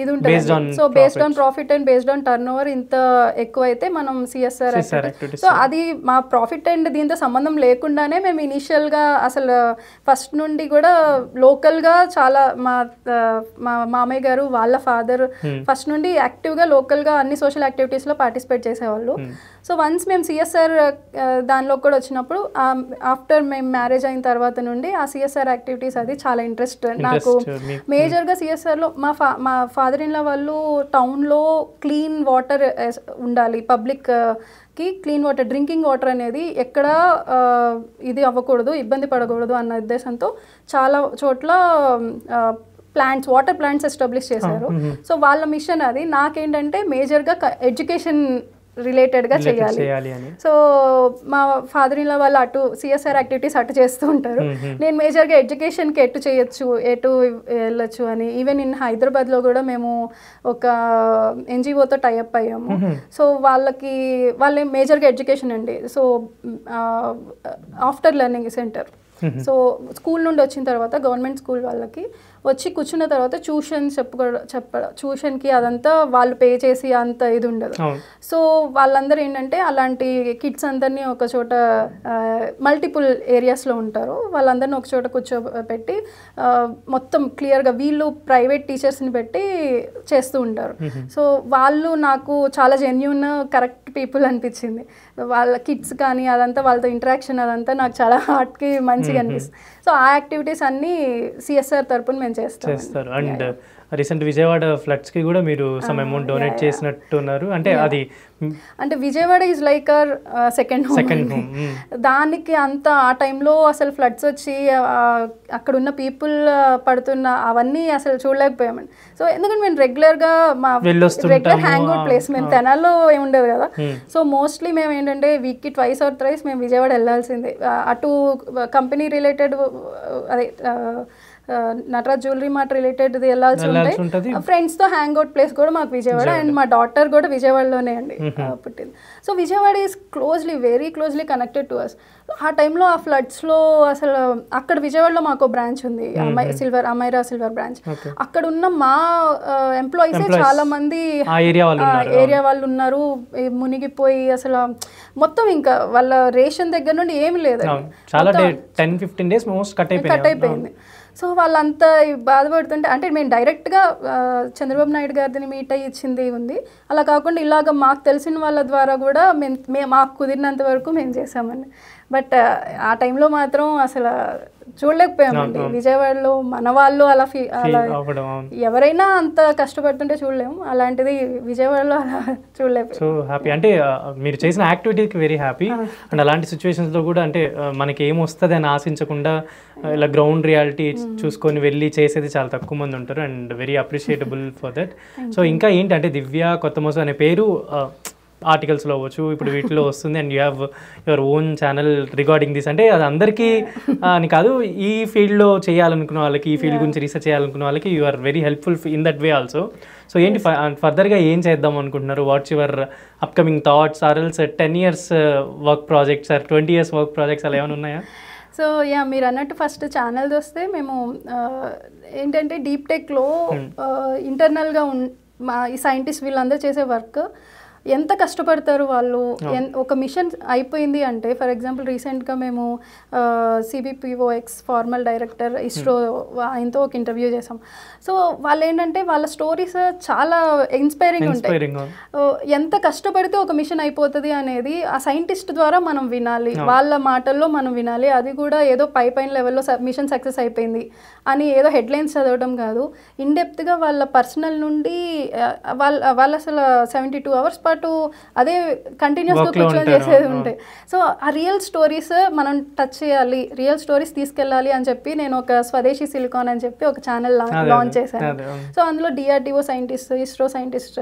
[SPEAKER 2] ఇది ఉంటుంది. So based on profit and based on turn over ఇంత ఎక్కువైతే మనం సిఎస్ఆర్ యాక్టివిటీస్. సో అది మా ప్రాఫిట్ అండ్ దీంతో సంబంధం లేకుండానే మేము ఇనిషియల్గా అసలు ఫస్ట్ నుండి కూడా లోకల్గా చాలా మా మామయ్య గారు వాళ్ళ ఫాదర్ ఫస్ట్ నుండి యాక్టివ్గా లోకల్గా అన్ని సోషల్ యాక్టివిటీస్లో పార్టిసిపేట్ చేసేవాళ్ళు. సో వన్స్ మేము సిఎస్ఆర్ దానిలో కూడా వచ్చినప్పుడు ఆఫ్టర్ మేము మ్యారేజ్ అయిన తర్వాత నుండి ఆ సిఎస్ఆర్ యాక్టివిటీస్ అది చాలా ఇంట్రెస్ట్ నాకు. మేజర్గా సిఎస్ఆర్లో మా ఫాదర్ ఇన్ లా వాళ్ళు టౌన్లో క్లీన్ వాటర్ ఉండాలి, పబ్లిక్కి క్లీన్ వాటర్, డ్రింకింగ్ వాటర్ అనేది ఎక్కడ ఇది అవ్వకూడదు, ఇబ్బంది పడకూడదు అన్న ఉద్దేశంతో చాలా చోట్ల వాటర్ ప్లాంట్స్ ఎస్టాబ్లిష్ చేశారు. సో వాళ్ళ మిషన్ అది. నాకేంటంటే మేజర్గా ఎడ్యుకేషన్ రిలేటెడ్గా చేయాలి. సో మా ఫాదర్ ఇన్ లా వాళ్ళు అటు సిఎస్ఆర్ యాక్టివిటీస్ అటు చేస్తూ ఉంటారు. నేను మేజర్గా ఎడ్యుకేషన్కి ఎటు చేయొచ్చు, ఎటు వెళ్ళొచ్చు అని. ఈవెన్ ఇన్ హైదరాబాద్లో కూడా మేము ఒక ఎన్జిఓతో టైఅప్ అయ్యాము. సో వాళ్ళే మేజర్గా ఎడ్యుకేషన్ అండి. So after learning centre. So school నుండి వచ్చిన తర్వాత గవర్నమెంట్ స్కూల్ వాళ్ళకి వచ్చి కూర్చున్న తర్వాత ట్యూషన్కి అదంతా వాళ్ళు పే చేసి అంత ఇది ఉండదు. సో వాళ్ళందరూ ఏంటంటే అలాంటి కిడ్స్ అందరినీ ఒక చోట మల్టిపుల్ ఏరియాస్లో ఉంటారు, వాళ్ళందరినీ ఒక చోట కూర్చోబెట్టి మొత్తం క్లియర్గా వీళ్ళు ప్రైవేట్ టీచర్స్ని పెట్టి చేస్తూ ఉంటారు. సో వాళ్ళు నాకు చాలా జెన్యూన్ కరెక్ట్ పీపుల్ అనిపించింది. వాళ్ళ కిడ్స్ కానీ అదంతా వాళ్ళతో ఇంటరాక్షన్ అదంతా నాకు చాలా హార్ట్కి మంచిగా అనిపిస్తుంది. సో ఆ యాక్టివిటీస్ అన్నీ సిఎస్ఆర్ తరపున మేము చేస్తారు.
[SPEAKER 1] అండ్ రీసెంట్ విజయవాడ ఫ్లడ్స్ కి కూడా మీరు సమ్ అమౌంట్ డొనేట్ చేసినట్టున్నారు. అంటే
[SPEAKER 2] Vijayawada is like our second home. దానికి అంత ఆ టైంలో అసలు ఫ్లడ్స్ వచ్చి అక్కడ ఉన్న పీపుల్ పడుతున్న అవన్నీ అసలు చూడలేకపోయామండి. సో ఎందుకంటే మేము రెగ్యులర్గా రెగ్యులర్ హ్యాంగ్ అవుట్ ప్లేస్ మేము తెనాల్లో ఉండదు కదా. సో మోస్ట్లీ మేము ఏంటంటే వీక్కి ట్వైస్ ఆర్ థ్రైస్ మేము విజయవాడ వెళ్ళాల్సిందే. అటు కంపెనీ రిలేటెడ్ అదే నటరాజ్ జ్యువెలరీ మార్ట్ రిలేటెడ్ వెళ్ళాల్సి ఉంటుంది. ఫ్రెండ్స్తో హ్యాంగ్ అవుట్ ప్లేస్ కూడా మాకు విజయవాడ. అండ్ మా డాటర్ కూడా విజయవాడలోనే అండి పుట్టింది. So Vijayawada is very closely connected to us. ఆ టైంలో ఆ ఫ్లడ్స్లో అసలు అక్కడ విజయవాడలో మాకు బ్రాంచ్ ఉంది, అమైరా సిల్వర్ బ్రాంచ్. అక్కడ ఉన్న మా ఎంప్లాయీసే చాలా మంది ఏరియా వాళ్ళు ఉన్నారు, మునిగిపోయి అసలు మొత్తం ఇంకా వాళ్ళ రేషన్ దగ్గర నుండి ఏమి లేదు, కట్ అయిపోయింది. సో వాళ్ళంతా బాధపడుతుంటే అంటే మేము డైరెక్ట్గా చంద్రబాబు నాయుడు గారిని మీట్ అయ్యి ఇచ్చింది ఉంది. అలా కాకుండా ఇలాగ మాకు తెలిసిన వాళ్ళ ద్వారా కూడా మాకు కుదిరినంత వరకు మేము చేసామండి. బట్ ఆ టైంలో మాత్రం అసలు చూడలేకపోయామండి విజయవాడలో మన వాళ్ళు అలా ఎవరైనా అంత కష్టపడుతుంటే చూడలేము, అలాంటిది విజయవాడలో అలా చూడలేము.
[SPEAKER 1] సో హ్యాపీ అంటే మీరు చేసిన యాక్టివిటీకి వెరీ హ్యాపీ. అండ్ అలాంటి సిచ్యువేషన్స్లో కూడా అంటే మనకి ఏమొస్తుంది అని ఆశించకుండా ఇలా గ్రౌండ్ రియాలిటీ చూసుకొని వెళ్ళి చేసేది చాలా తక్కువ మంది ఉంటారు. And very appreciable for that. So ఇంకా ఏంటంటే దివ్య కొత్తమోసు అనే పేరు ఆర్టికల్స్లో అవ్వచ్చు, ఇప్పుడు వీటిలో వస్తుంది. And you have your own channel regarding this. అంటే అది అందరికీ అని కాదు, ఈ ఫీల్డ్లో చేయాలనుకున్న వాళ్ళకి, ఈ ఫీల్డ్ గురించి రీసెర్చ్ చేయాలనుకున్న వాళ్ళకి you are very helpful in that way also. So ఏంటి ఫర్దర్గా ఏం చేద్దాం అనుకుంటున్నారు? What's your upcoming thoughts or else 10 years work projects or 20 years work projects అలా ఏమైనా ఉన్నాయా?
[SPEAKER 2] సో మీరు అన్నట్టు ఫస్ట్ ఛానల్ వస్తే మేము ఏంటంటే డీప్ టెక్లో ఇంటర్నల్గా మా ఈ సైంటిస్ట్ వీళ్ళందరూ చేసే వర్క్ ఎంత కష్టపడతారు వాళ్ళు. ఒక మిషన్ అయిపోయింది అంటే ఫర్ ఎగ్జాంపుల్ రీసెంట్గా మేము సిబిపిఓఎక్స్ ఫార్మల్ డైరెక్టర్ ఇస్రో ఆయనతో ఒక ఇంటర్వ్యూ చేసాం. సో వాళ్ళు ఏంటంటే వాళ్ళ స్టోరీస్ చాలా ఇన్స్పైరింగ్ ఉంటాయి. ఎంత కష్టపడితే ఒక మిషన్ అయిపోతుంది అనేది ఆ సైంటిస్ట్ ద్వారా మనం వినాలి, వాళ్ళ మాటల్లో మనం వినాలి. అది కూడా ఏదో పైన లెవెల్లో మిషన్ సక్సెస్ అయిపోయింది అని ఏదో హెడ్లైన్స్ చదవడం కాదు, ఇన్డెప్త్గా వాళ్ళ పర్సనల్ నుండి వాళ్ళ అసలు 72 hours పాటు అదే కంటిన్యూస్గా కూర్చొని చేసేది ఉంటాయి. సో ఆ రియల్ స్టోరీస్ మనం టచ్ చేయాలి, రియల్ స్టోరీస్ తీసుకెళ్ళాలి అని చెప్పి నేను ఒక స్వదేశీ సిలికాన్ అని చెప్పి ఒక ఛానల్ లాంచ్ చేశాను. సో అందులో DRDO scientist, ISRO scientist,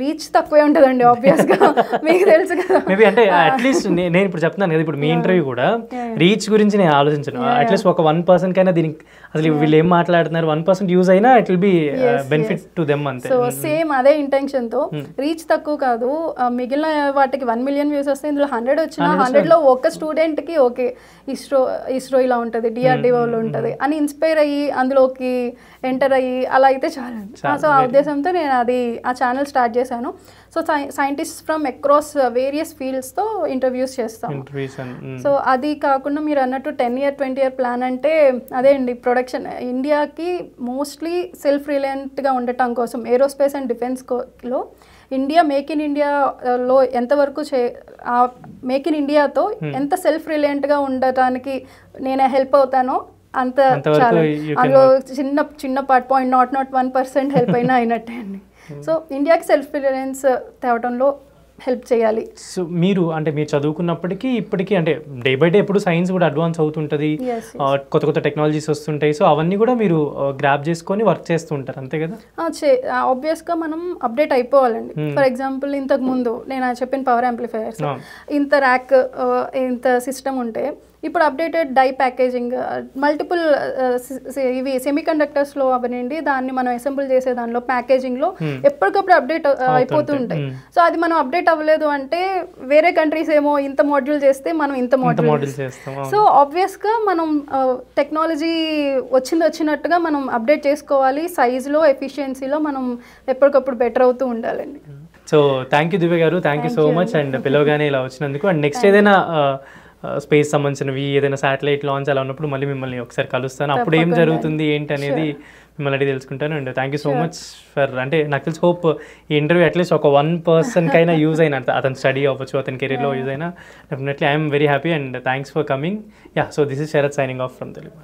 [SPEAKER 2] reach తక్కువే ఉంటుందండి ఆబ్వియస్గా, మీకు తెలుసు కదా.
[SPEAKER 1] మేబీ అంటే అట్లీస్ట్ నేను ఇప్పుడు చెప్తున్నాను కదా, ఇప్పుడు మీ ఇంటర్వ్యూ కూడా రీచ్ గురించి నేను ఆలోచించను. అట్లీస్ట్ ఒక 1% కైనా దీనికి అసలు వీళ్ళు ఏం మాట్లాడుతున్నారు 1% యూజ్ అయినా it will be benefit to them అంతే.
[SPEAKER 2] సో సేమ్ అదే ఇంటెన్షన్తో రీచ్ తక్కువ కాదు, మిగిలిన వాటికి 1 million వ్యూస్ వస్తే ఇందులో 100 వచ్చినా 100లో ఒక స్టూడెంట్కి ఓకే ఇస్రో ఇలా ఉంటుంది, డిఆర్డిఓలో ఉంటుంది అని ఇన్స్పైర్ అయ్యి అందులోకి ఎంటర్ అయ్యి అలా అయితే చాలు. సో ఆ ఉద్దేశంతో నేను ఆ ఛానల్ స్టార్ట్ చేశాను. So scientist from across various ఫీల్డ్స్తో ఇంటర్వ్యూస్ చేస్తాం. సో అది కాకుండా మీరు అన్నట్టు 10-year 20-year ప్లాన్ అంటే అదే అండి, ప్రొడక్షన్ ఇండియాకి మోస్ట్లీ సెల్ఫ్ రిలయంట్గా ఉండటం కోసం ఏరోస్పేస్ అండ్ డిఫెన్స్లో ఇండియా మేక్ ఇన్ ఇండియాలో ఎంతవరకు మేక్ ఇన్ ఇండియాతో ఎంత సెల్ఫ్ రిలయంట్గా ఉండటానికి నేను హెల్ప్ అవుతానో అంత చాలా. అందులో చిన్న పార్ట్ 0.01% హెల్ప్ అయినా అయినట్టే అండి. సో ఇండియాకి సెల్ఫ్ రిలయన్స్ తేవడంలో హెల్ప్ చేయాలి.
[SPEAKER 1] సో మీరు చదువుకున్నప్పటికీ ఇప్పటికీ అంటే డే బై డే ఎప్పుడు సైన్స్ కూడా అడ్వాన్స్ అవుతుంటుంది, కొత్త కొత్త టెక్నాలజీస్ వస్తుంటాయి. సో అవన్నీ కూడా మీరు గ్రాప్ చేసుకొని వర్క్ చేస్తూ ఉంటారు అంతే కదా?
[SPEAKER 2] ఆబ్వియస్గా మనం అప్డేట్ అయిపోవాలండి. ఫర్ ఎగ్జాంపుల్ ఇంతకు ముందు నేను చెప్పిన పవర్ యాంప్లిఫైయర్స్ ఇంత ర్యాక్ ఇంత సిస్టమ్ ఉంటే ఇప్పుడు అప్డేటెడ్ డై ప్యాకేజింగ్ మల్టిపుల్ ఇవి సెమీ కండక్టర్స్లో అవనండి, దాన్ని మనం అసెంబుల్ చేసే దానిలో ప్యాకేజింగ్లో ఎప్పటికప్పుడు అప్డేట్ అయిపోతూ ఉంటాయి. సో అది మనం అప్డేట్ అవ్వలేదు అంటే వేరే కంట్రీస్ ఏమో ఇంత మాడ్యూల్ చేస్తే మనం ఇంత మాడ్యూల్ చేస్తాం. సో ఆబ్వియస్గా మనం టెక్నాలజీ వచ్చినట్టుగా మనం అప్డేట్ చేసుకోవాలి, సైజులో ఎఫిషియన్సీలో మనం ఎప్పటికప్పుడు బెటర్ అవుతూ ఉండాలండి.
[SPEAKER 1] సో థ్యాంక్ యూ దివ్య గారు, thank you so much. And పిలవగానే ఇలా వచ్చినందుకు. అండ్ నెక్స్ట్ ఏదైనా స్పేస్ సంబంధించినవి ఏదైనా శాటిలైట్ లాంచ్ అలా ఉన్నప్పుడు మళ్ళీ మిమ్మల్ని ఒకసారి కలుస్తాను, అప్పుడు ఏం జరుగుతుంది ఏంటి అనేది మిమ్మల్ని అడిగి తెలుసుకుంటాను. And thank you so much for, అంటే నాకు తెలిసి హోప్ ఈ ఇంటర్వ్యూ అట్లీస్ట్ ఒక 1% కైనా యూజ్ అయినా, అతని స్టడీ అవ్వచ్చు, అతని కెరీర్లో యూజ్ అయినా, definitely I'm very happy and thanks for coming. Yeah, so this is Sharath signing off from Telugu.